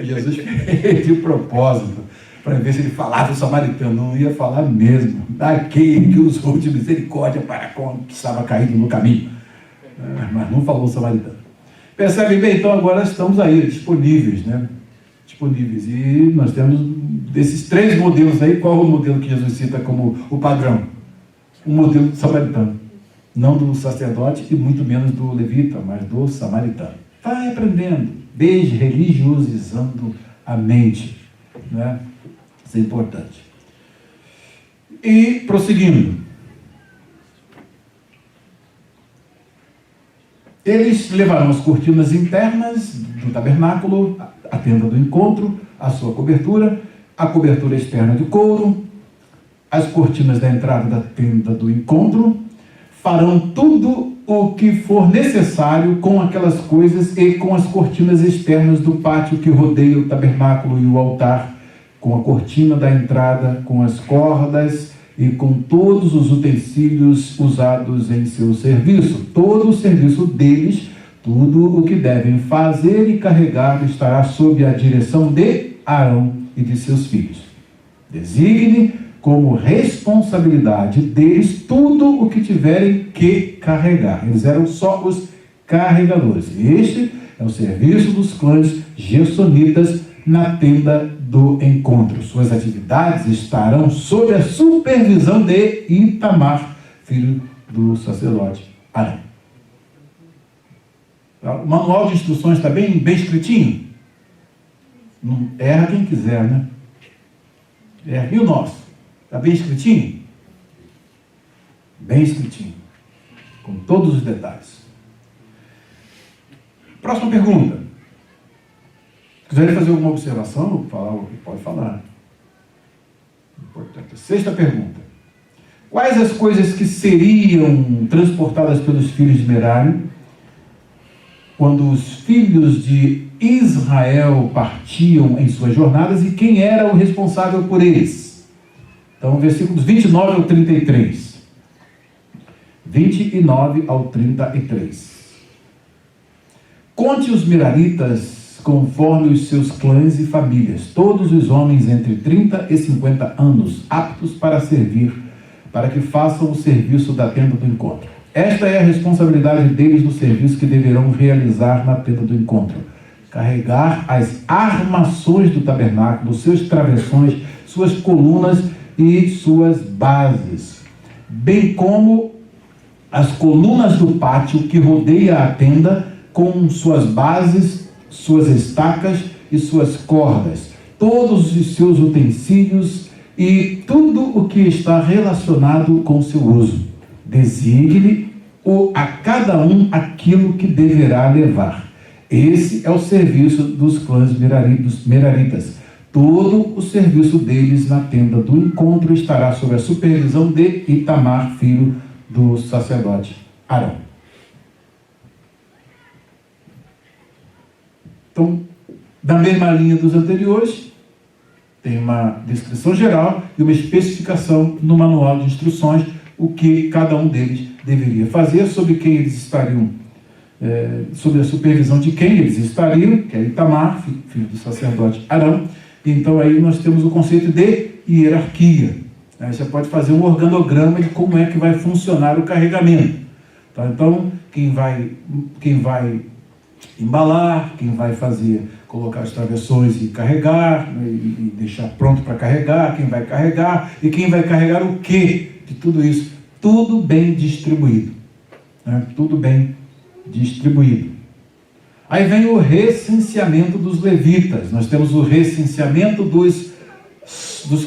Jesus fez de propósito, para ver se ele falava o samaritano. Não ia falar mesmo. Aquele que usou de misericórdia para com o que estava caído no caminho. Mas não falou o samaritano. Percebe bem? Então agora estamos aí, disponíveis, né? Disponíveis. E nós temos desses 3 modelos aí, qual é o modelo que Jesus cita como o padrão? O modelo do samaritano. Não do sacerdote e muito menos do levita, mas do samaritano. Vai aprendendo, desreligiosizando a mente, né? Isso é importante. E prosseguindo. Eles levarão as cortinas internas do tabernáculo, a tenda do encontro, a sua cobertura, a cobertura externa de couro, as cortinas da entrada da tenda do encontro, farão tudo o que for necessário com aquelas coisas e com as cortinas externas do pátio que rodeia o tabernáculo e o altar, com a cortina da entrada, com as cordas e com todos os utensílios usados em seu serviço. Todo o serviço deles, tudo o que devem fazer e carregar estará sob a direção de Arão e de seus filhos. Designe como responsabilidade deles tudo o que tiverem que carregar. Eles eram só os carregadores. Este é o serviço dos clãs gersonitas na tenda do encontro. Suas atividades estarão sob a supervisão de Itamar, filho do sacerdote Arão. O manual de instruções está bem escritinho? Não erra quem quiser, né? E o nosso? Está bem escritinho? Bem escritinho. Com todos os detalhes. Próxima pergunta. Se quiserem fazer alguma observação, pode falar. Importante. 6ª pergunta. Quais as coisas que seriam transportadas pelos filhos de Merari quando os filhos de Israel partiam em suas jornadas e quem era o responsável por eles? Então, versículos 29 ao 33. 29 ao 33. Conte os meraritas conforme os seus clãs e famílias, todos os homens entre 30 e 50 anos, aptos para servir, para que façam o serviço da tenda do encontro. Esta é a responsabilidade deles no serviço que deverão realizar na tenda do encontro. Carregar as armações do tabernáculo, seus travessões, suas colunas e suas bases, bem como as colunas do pátio que rodeia a tenda com suas bases, suas estacas e suas cordas, todos os seus utensílios e tudo o que está relacionado com seu uso. Designe a cada um aquilo que deverá levar. Esse é o serviço dos clãs meraritas. Todo o serviço deles na tenda do encontro estará sob a supervisão de Itamar, filho do sacerdote Arão. Então, da mesma linha dos anteriores, tem uma descrição geral e uma especificação no manual de instruções, o que cada um deles deveria fazer, sobre quem eles estariam, sobre a supervisão de quem eles estariam, que é Itamar, filho do sacerdote Arão. Então aí nós temos o conceito de hierarquia. Aí você pode fazer um organograma de como é que vai funcionar o carregamento. Tá? Então, quem vai embalar, quem vai colocar as travessões e carregar, e deixar pronto para carregar, quem vai carregar, e quem vai carregar o quê de tudo isso. Tudo bem distribuído. Né? Tudo bem distribuído. Aí vem o recenseamento dos levitas. Nós temos o recenseamento dos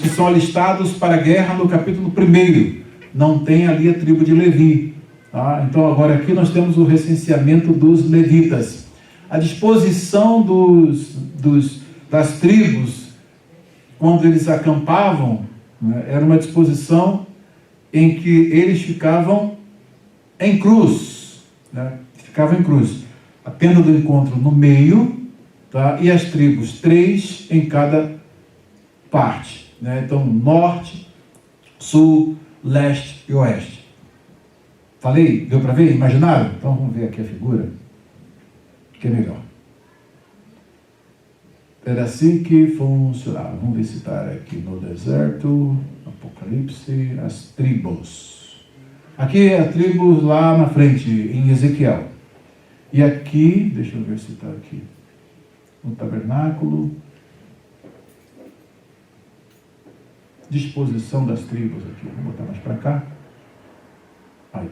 que são alistados para a guerra no capítulo 1. Não tem ali a tribo de Levi. Tá? Então agora aqui nós temos o recenseamento dos levitas. A disposição das tribos, quando eles acampavam, né? Era uma disposição em que eles ficavam em cruz, né? Ficavam em cruz. A tenda do encontro no meio, tá? E as tribos, 3 em cada parte, né? Então, norte, sul, leste e oeste. Falei? Deu para ver? Imaginaram? Então vamos ver aqui a figura, que é melhor. Era assim que funcionava. Vamos ver se está aqui no deserto, Apocalipse, as tribos. Aqui é a tribo lá na frente, em Ezequiel. E aqui, deixa eu ver se está aqui, no tabernáculo. Disposição das tribos aqui. Vou botar mais para cá. Aí.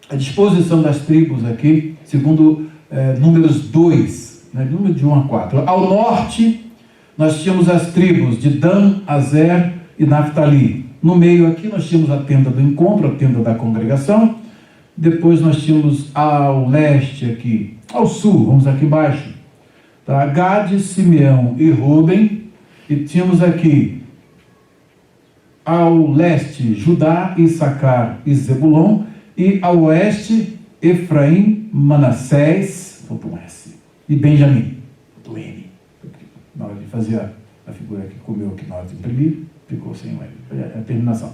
A disposição das tribos aqui, segundo Números 2, né, número de 1 a 4. Ao norte, nós tínhamos as tribos de Dan, Azer e Naftali. No meio aqui, nós tínhamos a tenda do encontro, a tenda da congregação. Depois nós tínhamos ao leste aqui, ao sul, vamos aqui embaixo, tá? Gade, Simeão e Rúben. E tínhamos aqui ao leste, Judá, Issacar e Zebulon. E ao oeste, Efraim, Manassés, faltou um S, e Benjamim, faltou N. Na hora de fazer a figura que comeu aqui na hora de imprimir, ficou sem a terminação.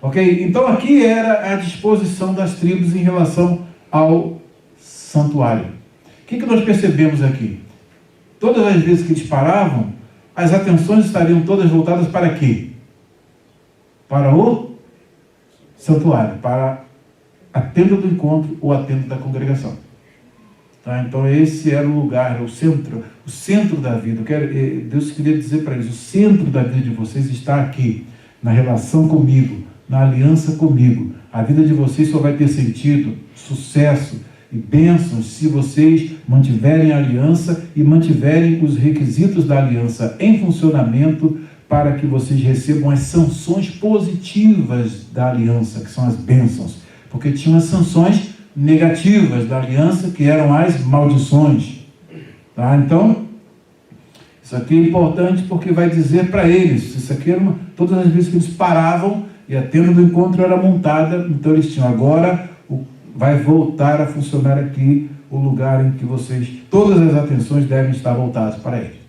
Ok? Então aqui era a disposição das tribos em relação ao santuário. O que nós percebemos aqui? Todas as vezes que eles paravam, as atenções estariam todas voltadas para quê? Para o santuário, para a tenda do encontro ou a tenda da congregação. Tá? Então esse era o lugar, era o centro da vida. Deus queria dizer para eles, o centro da vida de vocês está aqui, na relação comigo, na aliança comigo. A vida de vocês só vai ter sentido, sucesso e bênçãos se vocês mantiverem a aliança e mantiverem os requisitos da aliança em funcionamento, para que vocês recebam as sanções positivas da aliança, que são as bênçãos. Porque tinham as sanções negativas da aliança, que eram as maldições. Tá? Então, isso aqui é importante porque vai dizer para eles, isso aqui era todas as vezes que eles paravam e a tenda do encontro era montada, então eles tinham agora, vai voltar a funcionar aqui o lugar em que vocês, todas as atenções devem estar voltadas para ele.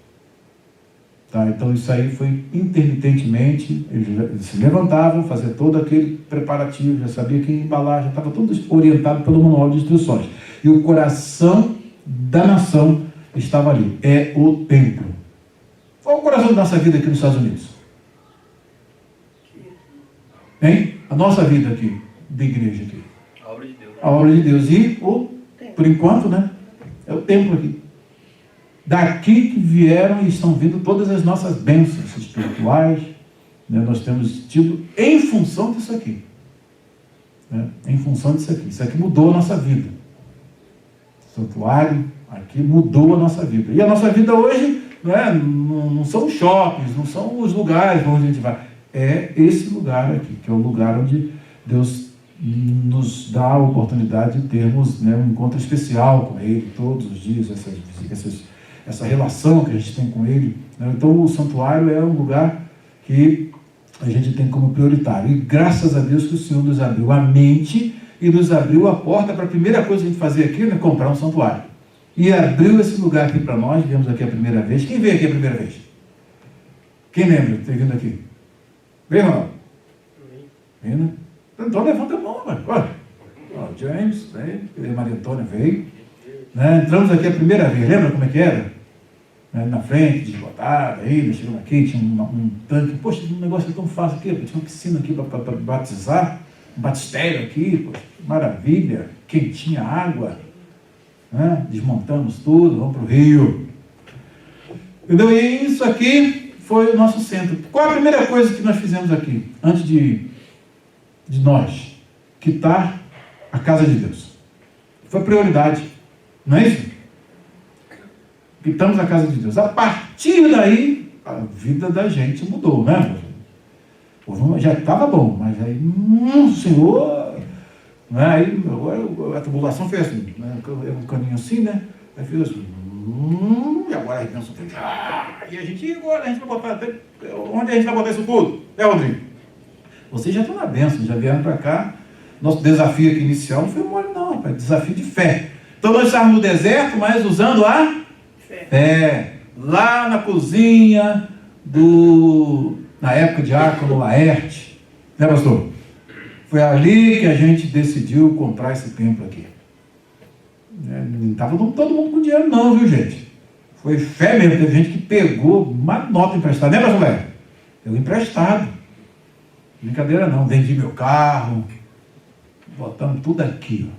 Tá? Então isso aí foi intermitentemente, eles se levantavam, faziam todo aquele preparativo, já sabia que ia embalar, já estava tudo orientado pelo manual de instruções. E o coração da nação estava ali, é o templo. Qual é o coração da nossa vida aqui nos Estados Unidos? Hein? A nossa vida aqui, da igreja aqui. A obra de Deus. A obra de Deus. E, por enquanto, né? É o templo aqui. Daqui que vieram e estão vindo todas as nossas bênçãos espirituais, né? Nós temos tido em função disso aqui. Né? Em função disso aqui. Isso aqui mudou a nossa vida. O santuário aqui mudou a nossa vida. E a nossa vida hoje não são os shoppings, não são os lugares onde a gente vai. É esse lugar aqui, que é o lugar onde Deus nos dá a oportunidade de termos, né, um encontro especial com Ele todos os dias, essa relação que a gente tem com Ele. Né? Então o santuário é um lugar que a gente tem como prioritário. E graças a Deus que o Senhor nos abriu a mente e nos abriu a porta para a primeira coisa que a gente fazer aqui, né, comprar um santuário. E abriu esse lugar aqui para nós, viemos aqui a primeira vez. Quem veio aqui a primeira vez? Quem lembra de ter vindo aqui? Veio, Ronaldo? Veio, né? Então levanta a mão, mano. Olha, James veio, Maria Antônia veio. Né? Entramos aqui a primeira vez, lembra como é que era? Na frente, desbotada, aí, chegamos aqui, tinha um tanque. Poxa, um negócio tão fácil aqui, tinha uma piscina aqui para batizar, um batistério aqui, poxa, maravilha, quentinha água. Né? Desmontamos tudo, vamos para o rio. Entendeu? E isso aqui foi o nosso centro. Qual a primeira coisa que nós fizemos aqui, antes de nós? Quitar a casa de Deus. Foi prioridade. Não é isso? Quitamos a casa de Deus. A partir daí, a vida da gente mudou, né? Já estava bom, mas aí, Senhor, né? Aí agora a tribulação fez assim, né? Um caminho assim, né? Aí fez assim, E agora a bênção tem. E a gente vai botar. Onde a gente vai botar isso tudo? Rodrigo? Vocês já estão na bênção, já vieram para cá. Nosso desafio aqui inicial não foi mole, não, rapaz. Desafio de fé. Então nós estávamos no deserto, mas usando a fé. Lá na cozinha na época de Diácono Laerte, né, pastor? Foi ali que a gente decidiu comprar esse templo aqui. Não estava todo mundo com dinheiro não, viu, gente? Foi fé mesmo. Teve gente que pegou uma nota emprestada, né, pastor Léo? Pegou emprestado. Brincadeira não. Vendi meu carro, botamos tudo aqui, ó.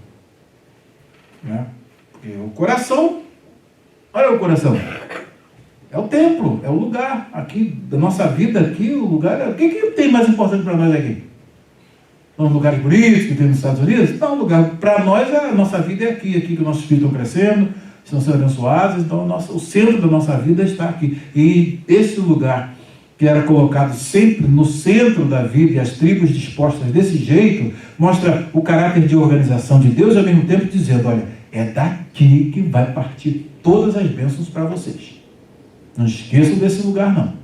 Né? Porque o coração, olha o coração. É o templo, é o lugar aqui, da nossa vida aqui, o lugar. O que tem mais importante para nós aqui? São os lugares bonitos que tem nos Estados Unidos? Não, lugar. Para nós, a nossa vida é aqui que nossos filhos estão crescendo, estão sendo abençoados, então o centro da nossa vida está aqui. E esse lugar que era colocado sempre no centro da vida e as tribos dispostas desse jeito, mostra o caráter de organização de Deus, ao mesmo tempo dizendo, olha, é daqui que vai partir todas as bênçãos para vocês. Não esqueçam desse lugar, não.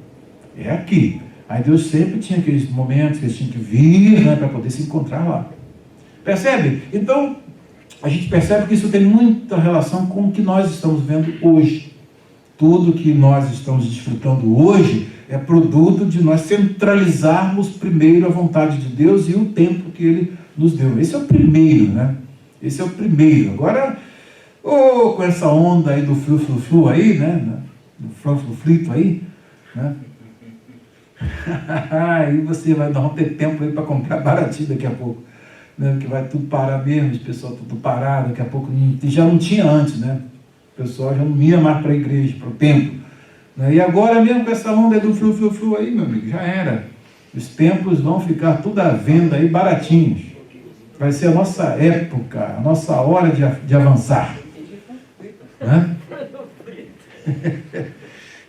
É aqui. Aí Deus sempre tinha aqueles momentos que eles tinham que vir, né, para poder se encontrar lá. Percebe? Então, a gente percebe que isso tem muita relação com o que nós estamos vendo hoje. Tudo que nós estamos desfrutando hoje é produto de nós centralizarmos primeiro a vontade de Deus e o tempo que Ele nos deu. Esse é o primeiro, né? Esse é o primeiro. Agora, com essa onda aí do flu aí, né? Do flu-flito aí, né? Aí você vai não ter tempo aí para comprar baratinho daqui a pouco, né? Que vai tudo parar mesmo, os pessoal tudo parado, daqui a pouco já não tinha antes, né? O pessoal já não ia mais para a igreja, para o templo, né? E agora mesmo com essa onda do flu aí, meu amigo, já era. Os templos vão ficar tudo à venda aí baratinhos. Vai ser a nossa época, a nossa hora de avançar, né?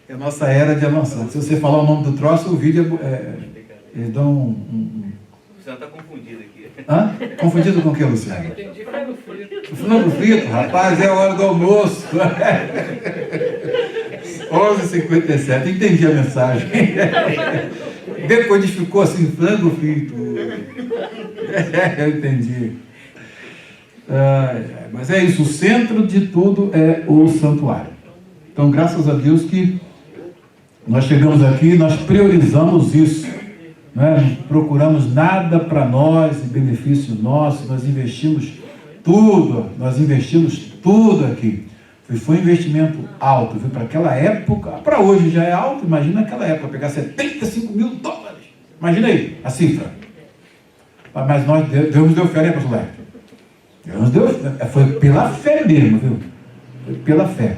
É a nossa era de avançar. Se você falar o nome do troço, o vídeo eles dão O Luciano está confundido aqui. Hã? Confundido com o que, Luciano? Entendi frango frito. Frango frito, rapaz, é a hora do almoço. 11h57, entendi a mensagem. Depois ficou assim, frango frito. Eu entendi. Mas é isso, o centro de tudo é o santuário. Então, graças a Deus que nós chegamos aqui, nós priorizamos isso, né? Procuramos nada para nós, em benefício nosso, nós investimos tudo aqui. Foi um investimento alto, foi para aquela época, para hoje já é alto, imagina naquela época, pegar $75 mil, imagina aí a cifra. Mas Deus nos deu fé, né, pastor Léo? Deus nos deu fé, foi pela fé mesmo, viu? Foi pela fé.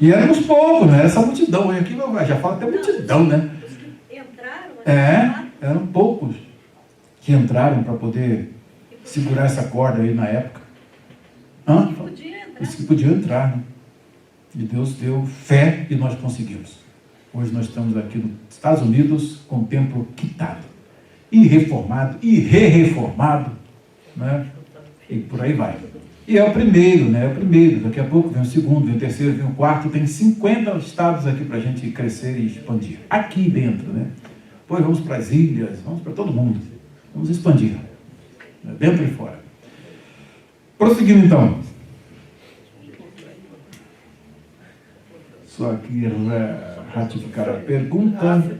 E éramos poucos, não era essa multidão. Aqui já fala até multidão, né? Eram poucos que entraram para poder segurar essa corda aí na época. Os que podiam entrar, né? E Deus deu fé e nós conseguimos. Hoje nós estamos aqui nos Estados Unidos com o templo quitado, e reformado, e re-reformado, né? E por aí vai. E é o primeiro, né? É o primeiro. Daqui a pouco vem o segundo, vem o terceiro, vem o quarto. Tem 50 estados aqui para a gente crescer e expandir. Aqui dentro, né? Depois vamos para as ilhas, vamos para todo mundo. Vamos expandir. Né? Dentro e fora. Prosseguindo então. Só aqui ratificar a pergunta.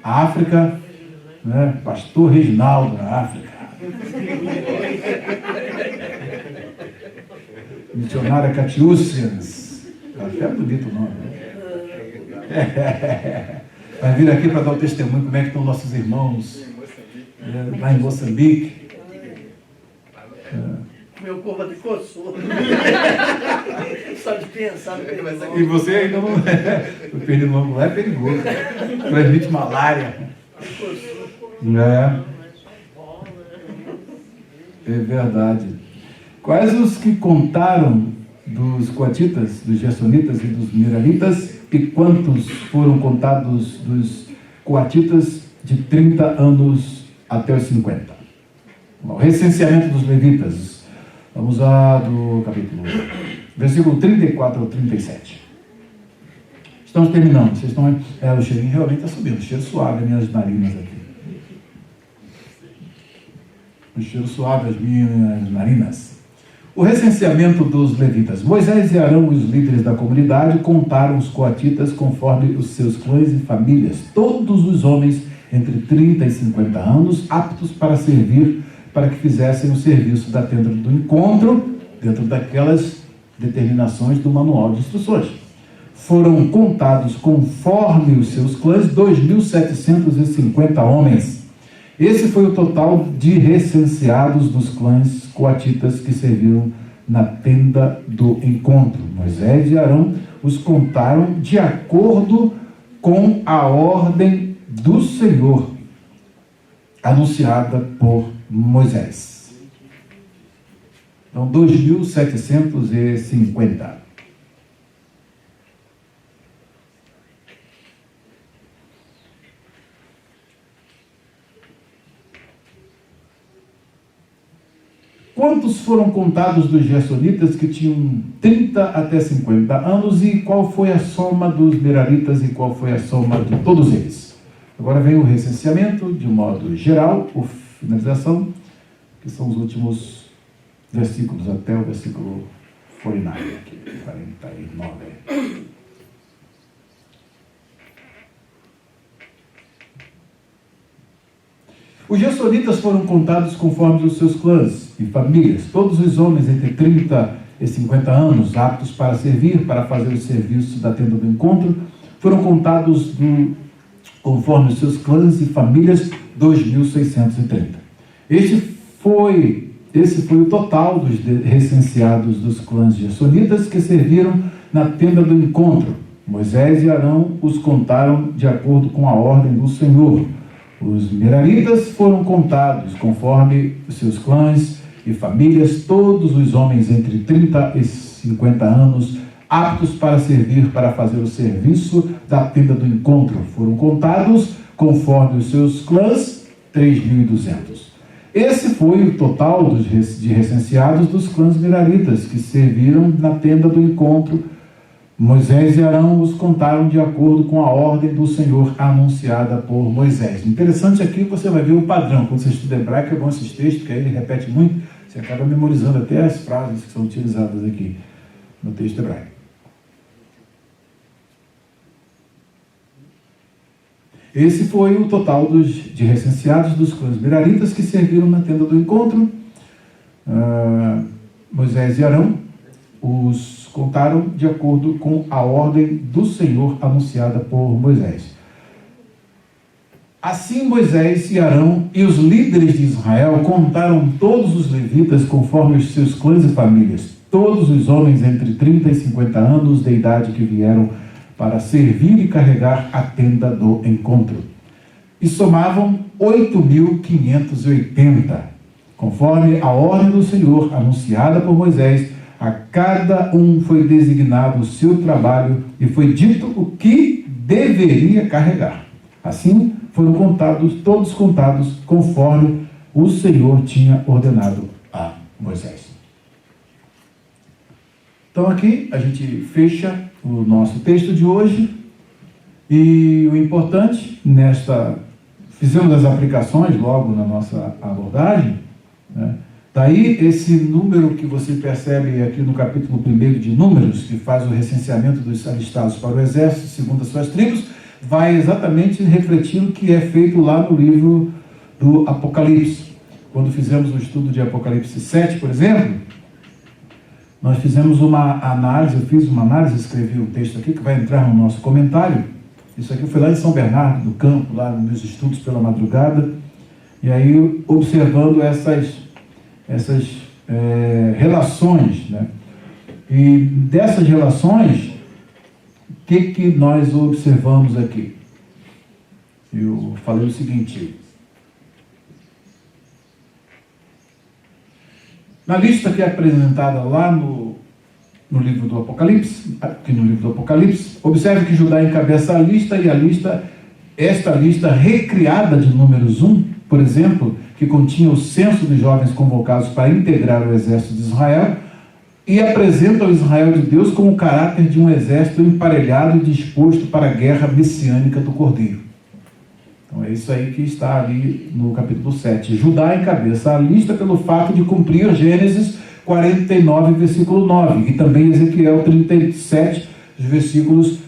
África, né? Pastor Reginaldo na África. Missionária Catiúcias. É bonito o nome, né? Vai vir aqui para dar o testemunho como é que estão nossos irmãos lá em Moçambique. Meu corpo até coçou. Só de pensar no pernilongo. E você ainda não... O pernilongo lá é perigoso. Transmite malária. É verdade. Quais os que contaram dos coatitas, dos gersonitas e dos meraritas, e quantos foram contados dos coatitas de 30 anos até os 50? O recenseamento dos levitas. Vamos lá do capítulo versículo 34 ao 37. Estamos terminando. Vocês estão... o cheirinho realmente está subindo. O cheiro suave as minhas narinas aqui. O cheiro suave as minhas narinas. O recenseamento dos levitas. Moisés e Arão, os líderes da comunidade, contaram os coatitas conforme os seus clãs e famílias. Todos os homens entre 30 e 50 anos, aptos para servir, para que fizessem o serviço da tenda do encontro, dentro daquelas determinações do manual de instruções. Foram contados conforme os seus clãs 2.750 homens. Esse foi o total de recenseados dos clãs coatitas que serviram na tenda do encontro. Moisés e Arão os contaram de acordo com a ordem do Senhor, anunciada por Moisés. Então, 2.750. Quantos foram contados dos gersonitas que tinham 30 até 50 anos e qual foi a soma dos meraritas e qual foi a soma de todos eles? Agora vem o recenseamento, de um modo geral, a finalização, que são os últimos versículos, até o versículo 49, aqui, 49. Os gersonitas foram contados conforme os seus clãs e famílias, todos os homens entre 30 e 50 anos, aptos para servir, para fazer o serviço da tenda do encontro, foram contados conforme os seus clãs e famílias, 2.630. Esse foi o total dos recenseados dos clãs gersonitas que serviram na tenda do encontro. Moisés e Arão os contaram de acordo com a ordem do Senhor. Os meraritas foram contados conforme os seus clãs e famílias, todos os homens entre 30 e 50 anos, aptos para servir, para fazer o serviço da tenda do encontro. Foram contados conforme os seus clãs, 3.200. Esse foi o total de recenseados dos clãs meraritas que serviram na tenda do encontro. Moisés e Arão os contaram de acordo com a ordem do Senhor anunciada por Moisés. Interessante aqui que você vai ver o padrão. Quando você estuda hebraico, é bom esses textos, porque aí ele repete muito, você acaba memorizando até as frases que são utilizadas aqui no texto hebraico. Esse foi o total de recenseados dos clãs meraritas que serviram na tenda do encontro. Moisés e Arão os contaram de acordo com a ordem do Senhor anunciada por Moisés. Assim Moisés e Arão e os líderes de Israel contaram todos os levitas conforme os seus clãs e famílias, todos os homens entre 30 e 50 anos de idade que vieram para servir e carregar a tenda do encontro. E somavam 8.580, conforme a ordem do Senhor anunciada por Moisés. A cada um foi designado o seu trabalho e foi dito o que deveria carregar. Assim foram todos contados conforme o Senhor tinha ordenado a Moisés. Então aqui a gente fecha o nosso texto de hoje e o importante fizemos as aplicações logo na nossa abordagem, né? Daí, esse número que você percebe aqui no capítulo 1 de Números, que faz o recenseamento dos alistados para o exército, segundo as suas tribos, vai exatamente refletir o que é feito lá no livro do Apocalipse. Quando fizemos o estudo de Apocalipse 7, por exemplo, nós fizemos uma análise, eu fiz uma análise, escrevi um texto aqui que vai entrar no nosso comentário. Isso aqui foi lá em São Bernardo do Campo, lá nos meus estudos pela madrugada, e aí observando essas relações, né? E dessas relações, o que nós observamos aqui? Eu falei o seguinte: na lista que é apresentada lá no livro do Apocalipse, aqui no livro do Apocalipse, observe que Judá encabeça a lista, e esta lista recriada de Números 1, por exemplo, que continha o censo dos jovens convocados para integrar o exército de Israel, e apresenta ao Israel de Deus como o caráter de um exército emparelhado e disposto para a guerra messiânica do Cordeiro. Então é isso aí que está ali no capítulo 7. Judá encabeça a lista pelo fato de cumprir Gênesis 49, versículo 9, e também Ezequiel 37, versículos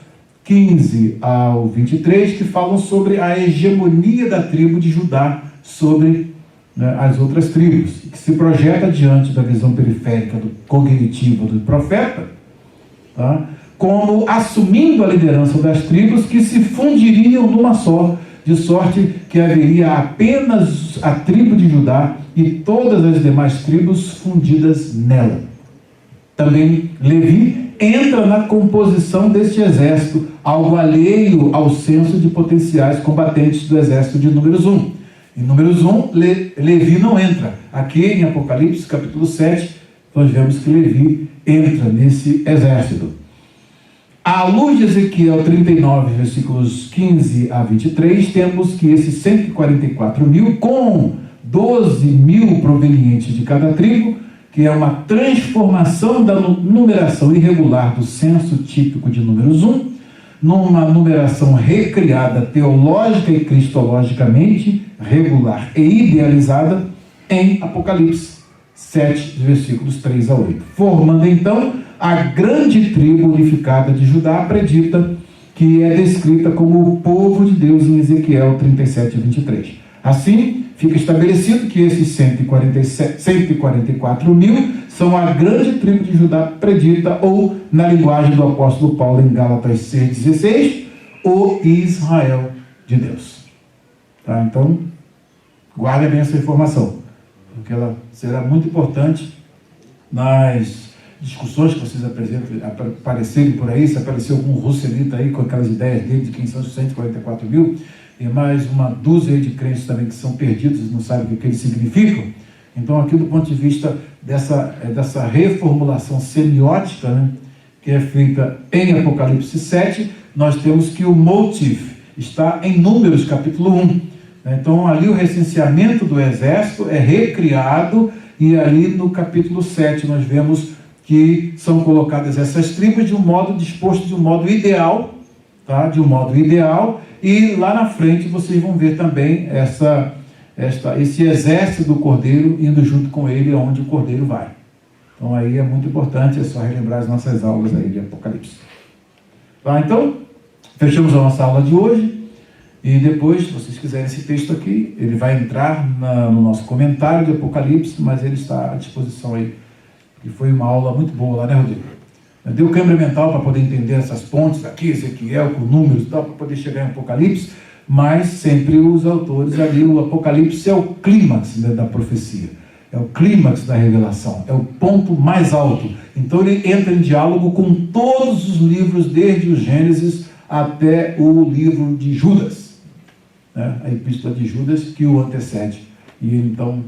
15 ao 23, que falam sobre a hegemonia da tribo de Judá sobre as outras tribos, que se projeta diante da visão periférica cognitiva do profeta, tá? Como assumindo a liderança das tribos que se fundiriam numa só, de sorte que haveria apenas a tribo de Judá e todas as demais tribos fundidas nela. Também Levi entra na composição deste exército, algo alheio ao censo de potenciais combatentes do exército de Números 1. Em Números 1, Levi não entra. Aqui em Apocalipse, capítulo 7, nós vemos que Levi entra nesse exército. À luz de Ezequiel 39, versículos 15 a 23, temos que esses 144 mil, com 12 mil provenientes de cada tribo, que é uma transformação da numeração irregular do censo típico de Números 1, numa numeração recriada teológica e cristologicamente regular e idealizada em Apocalipse 7, versículos 3 a 8. Formando então a grande tribo unificada de Judá, predita, que é descrita como o povo de Deus em Ezequiel 37, 23. Assim, fica estabelecido que esses 144 mil são a grande tribo de Judá predita, ou, na linguagem do apóstolo Paulo em Gálatas 6,16, o Israel de Deus. Tá? Então, guarde bem essa informação, porque ela será muito importante nas discussões que vocês aparecerem por aí. Se aparecer algum russelita aí com aquelas ideias dele de quem são os 144 mil, e mais uma dúzia de crentes também que são perdidos e não sabem o que eles significam. Então, aqui do ponto de vista dessa reformulação semiótica, né, que é feita em Apocalipse 7, nós temos que o motif está em Números, capítulo 1. Então, ali o recenseamento do exército é recriado, e ali no capítulo 7 nós vemos que são colocadas essas tribos de um modo disposto, de um modo ideal, tá? De um modo ideal, e lá na frente vocês vão ver também esse exército do Cordeiro indo junto com ele aonde o Cordeiro vai. Então aí é muito importante, é só relembrar as nossas aulas aí de Apocalipse. Tá? Então, fechamos a nossa aula de hoje, e depois, se vocês quiserem esse texto aqui, ele vai entrar no nosso comentário de Apocalipse, mas ele está à disposição aí. E foi uma aula muito boa lá, né, Rodrigo? Deu câmera mental para poder entender essas pontes aqui, Ezequiel, com números e tal, para poder chegar em Apocalipse, mas sempre os autores ali, o Apocalipse é o clímax, né, da profecia, é o clímax da revelação, é o ponto mais alto. Então ele entra em diálogo com todos os livros, desde o Gênesis até o livro de Judas, né, a epístola de Judas, que o antecede. E ele, então,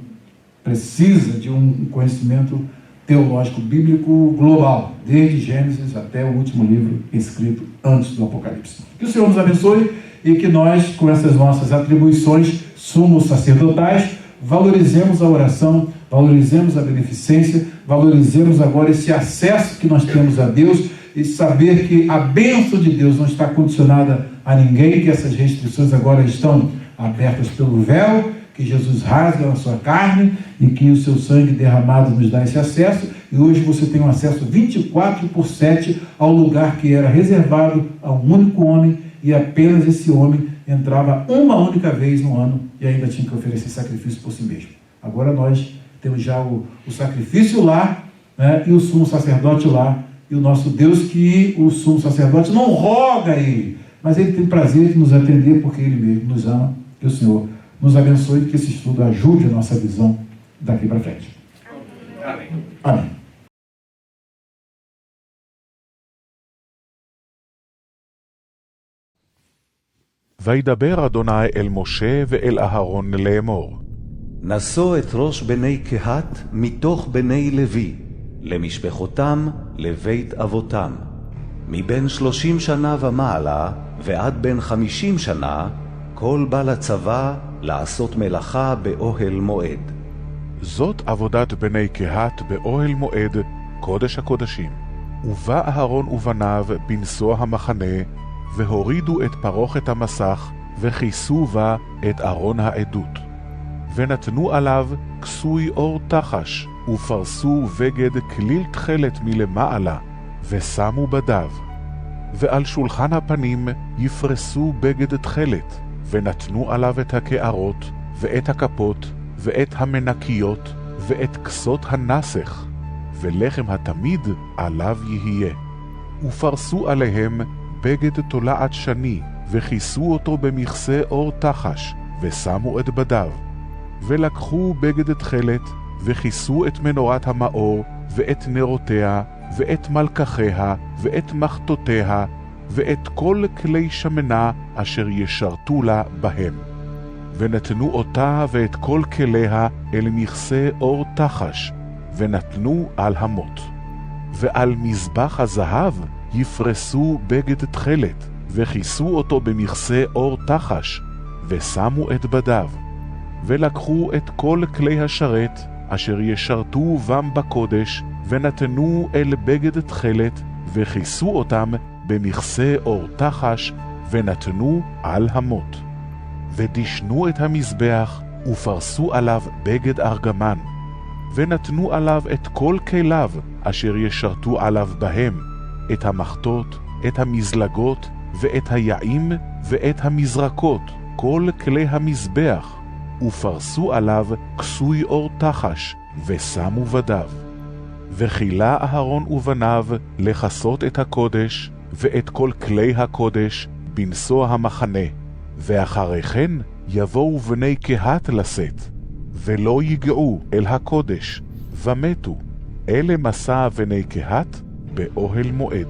precisa de um conhecimento teológico bíblico global, desde Gênesis até o último livro escrito antes do Apocalipse. Que o Senhor nos abençoe e que nós, com essas nossas atribuições sumos sacerdotais, valorizemos a oração, valorizemos a beneficência, valorizemos agora esse acesso que nós temos a Deus, e saber que a bênção de Deus não está condicionada a ninguém, que essas restrições agora estão abertas pelo véu, que Jesus rasga a sua carne e que o seu sangue derramado nos dá esse acesso, e hoje você tem um acesso 24/7 ao lugar que era reservado a um único homem, e apenas esse homem entrava uma única vez no ano e ainda tinha que oferecer sacrifício por si mesmo. Agora nós temos já o sacrifício lá, né, e o sumo sacerdote lá, e o nosso Deus, que o sumo sacerdote não roga a ele, mas ele tem prazer de nos atender porque ele mesmo nos ama. Que o Senhor nos abençoe e que esse estudo ajude a nossa visão daqui para frente. Amém. Amém. וידבר אדוני אל משה ואל אהרון לאמור. נשא את ראש בני קהת מתוך בני לוי, למשפחותם לבית אבותם. מבין 30 שנה ומעלה ועד בין 50 שנה, כל בא לצבא לעשות מלאכה באוהל מועד. זאת עבודת בני קהת באוהל מועד, קודש הקודשים. ובא אהרון ובניו בנשוא המחנה, והורידו את פרוכת המסך, וכיסו בה את ארון העדות. ונתנו עליו כסוי אור תחש, ופרסו בגד כליל תכלת מלמעלה, ושמו בדיו. ועל שולחן הפנים יפרסו בגד תכלת, ונתנו עליו את הקערות, ואת הכפות, ואת המנקיות, ואת כסות הנסך, ולחם התמיד עליו יהיה. ופרסו עליהם בגד תולעת שני, וכיסו אותו במכסה אור תחש, ושמו את בדיו. ולקחו בגד תכלת, וכיסו את מנורת המאור, ואת נרותיה, ואת מלקחיה, ואת מחתותיה, ואת כל כלי שמנה אשר ישרתו לה בהם. ונתנו אותה ואת כל כליה אל מכסה אור תחש, ונתנו על המות. ועל מזבח הזהב יפרסו בגד תכלת, וכיסו אותו במכסה אור תחש, ושמו את בדיו. ולקחו את כל כלי השרת, אשר ישרתו בם בקודש, ונתנו אל בגד תכלת, וכיסו אותם במכסה אור תחש, ונתנו על המות. ודשנו את המזבח, ופרסו עליו בגד ארגמן. ונתנו עליו את כל כליו, אשר ישרתו עליו בהם, את המחתות, את המזלגות, ואת היעים, ואת המזרקות, כל כלי המזבח, ופרסו עליו כסוי אור תחש, ושמו בדיו. וכילה אהרון ובניו לכסות את הקודש, ואת כל כלי הקודש בנשוא המחנה, ואחרי כן יבואו בני קהת לשאת, ולא יגעו אל הקודש, ומתו. אלה מסע בני קהת באוהל מועד.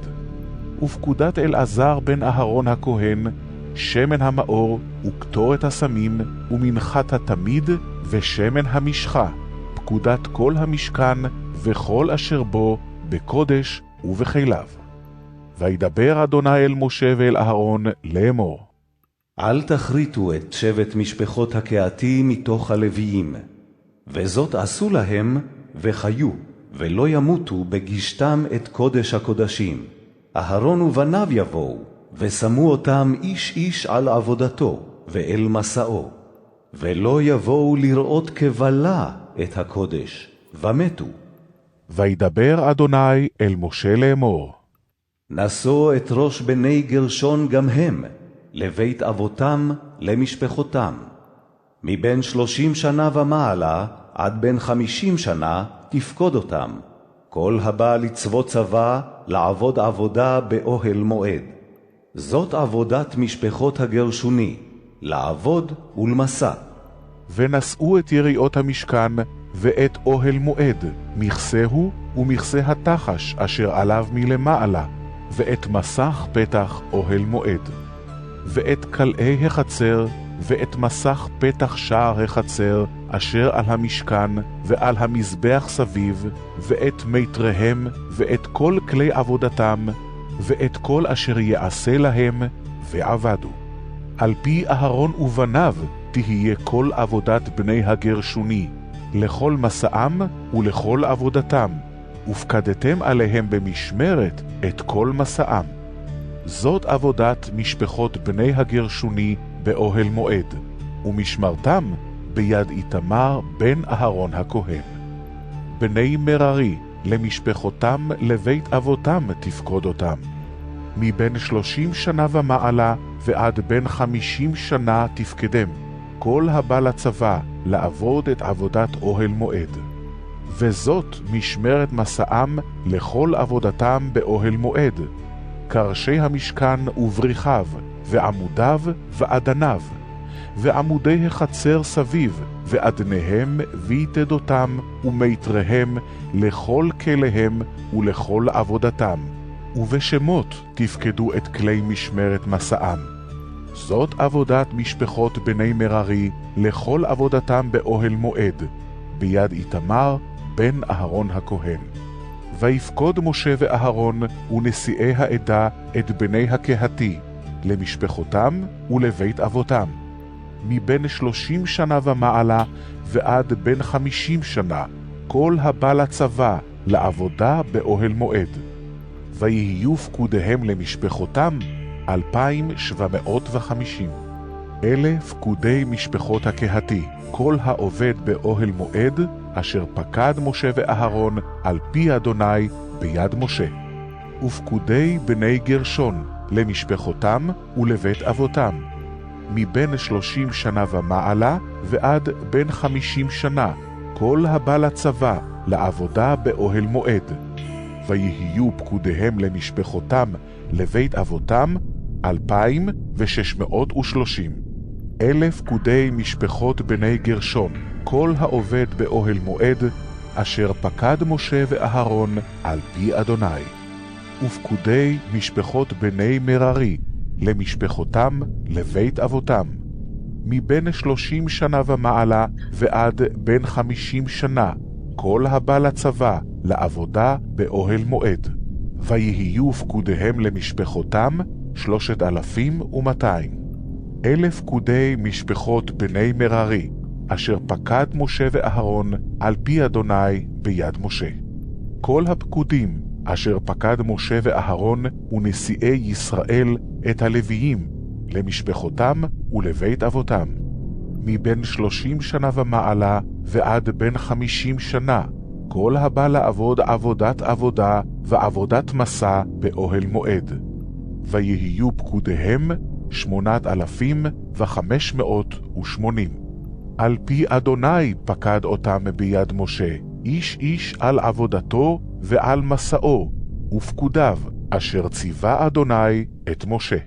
ופקודת אלעזר בן אהרון הכהן, שמן המאור, וקטורת הסמים, ומנחת התמיד, ושמן המשחה, פקודת כל המשכן, וכל אשר בו, בקודש ובכליו. וידבר אדוני אל משה ואל אהרון לאמור. אל תכריתו את שבט משפחות הקהתי מתוך הלוויים, וזאת עשו להם וחיו, ולא ימותו בגישתם את קודש הקודשים. אהרון ובניו יבואו, ושמו אותם איש איש על עבודתו, ואל מסעו, ולא יבואו לראות כבלה את הקודש, ומתו. וידבר אדוני אל משה לאמור. נשוא את ראש בני גרשון גם הם, לבית אבותם, למשפחותם. מבין 30 שנה ומעלה, עד בין 50 שנה, תפקוד אותם. כל הבא לצוות צבא, לעבוד עבודה באוהל מועד. זאת עבודת משפחות הגרשוני, לעבוד ולמסע. ונשאו את יריעות המשכן, ואת אוהל מועד, מכסהו ומכסה התחש אשר עליו מלמעלה, ואת מסך פתח אוהל מועד. ואת קלעי החצר, ואת מסך פתח שער החצר, אשר על המשכן, ועל המזבח סביב, ואת מיתריהם, ואת כל כלי עבודתם, ואת כל אשר יעשה להם, ועבדו. על פי אהרון ובניו תהיה כל עבודת בני הגרשוני, לכל מסעם ולכל עבודתם, ופקדתם עליהם במשמרת את כל מסעם. זאת עבודת משפחות בני הגרשוני באוהל מועד, ומשמרתם ביד איתמר בן אהרון הכהן. בני מררי למשפחותם לבית אבותם תפקוד אותם. מבין 30 שנה ומעלה ועד בין 50 שנה תפקדם, כל הבא לצבא לעבוד את עבודת אוהל מועד. וזאת משמרת מסעם לכל עבודתם באוהל מועד, קרשי המשכן ובריחיו, ועמודיו ועדניו, ועמודי החצר סביב, ועדניהם ויתדותם ומיתריהם לכל כליהם ולכל עבודתם. ובשמות תפקדו את כלי משמרת מסעם. זאת עבודת משפחות בני מררי לכל עבודתם באוהל מועד, ביד איתמר בן אהרון הכהן. ויפקוד משה ואהרון ונשיאי העדה את בני הקהתי, למשפחותם ולבית אבותם, מבין 30 שנה ומעלה ועד בין 50 שנה, כל הבא לצבא לעבודה באוהל מועד. ויהיו פקודיהם למשפחותם 2,750. אלה פקודי משפחות הקהתי, כל העובד באוהל מועד, אשר פקד משה ואהרון על פי אדוני ביד משה. ופקודי בני גרשון למשפחותם ולבית אבותם, מבין 30 שנה ומעלה ועד בין 50 שנה, כל הבא לצבא לעבודה באוהל מועד. ויהיו פקודיהם למשפחותם לבית אבותם 2,630. אלה פקודי משפחות בני גרשון, כל העובד באוהל מועד, אשר פקד משה ואהרון על פי אדוני. ופקודי משפחות בני מררי, למשפחותם לבית אבותם, מבין 30 שנה ומעלה ועד בין 50 שנה, כל הבא לצבא לעבודה באוהל מועד. ויהיו פקודיהם למשפחותם 3,200. אלה פקודי משפחות בני מררי, אשר פקד משה ואהרון על פי אדוני ביד משה. כל הפקודים אשר פקד משה ואהרון ונשיאי ישראל את הלוויים למשפחותם ולבית אבותם, מבין 30 שנה ומעלה ועד בין 50 שנה, כל הבא לעבוד עבודת עבודה ועבודת מסע באוהל מועד. ויהיו פקודיהם 8,580. על פי אדוני פקד אותם ביד משה, איש איש על עבודתו ועל מסעו, ופקודיו, אשר ציווה אדוני את משה.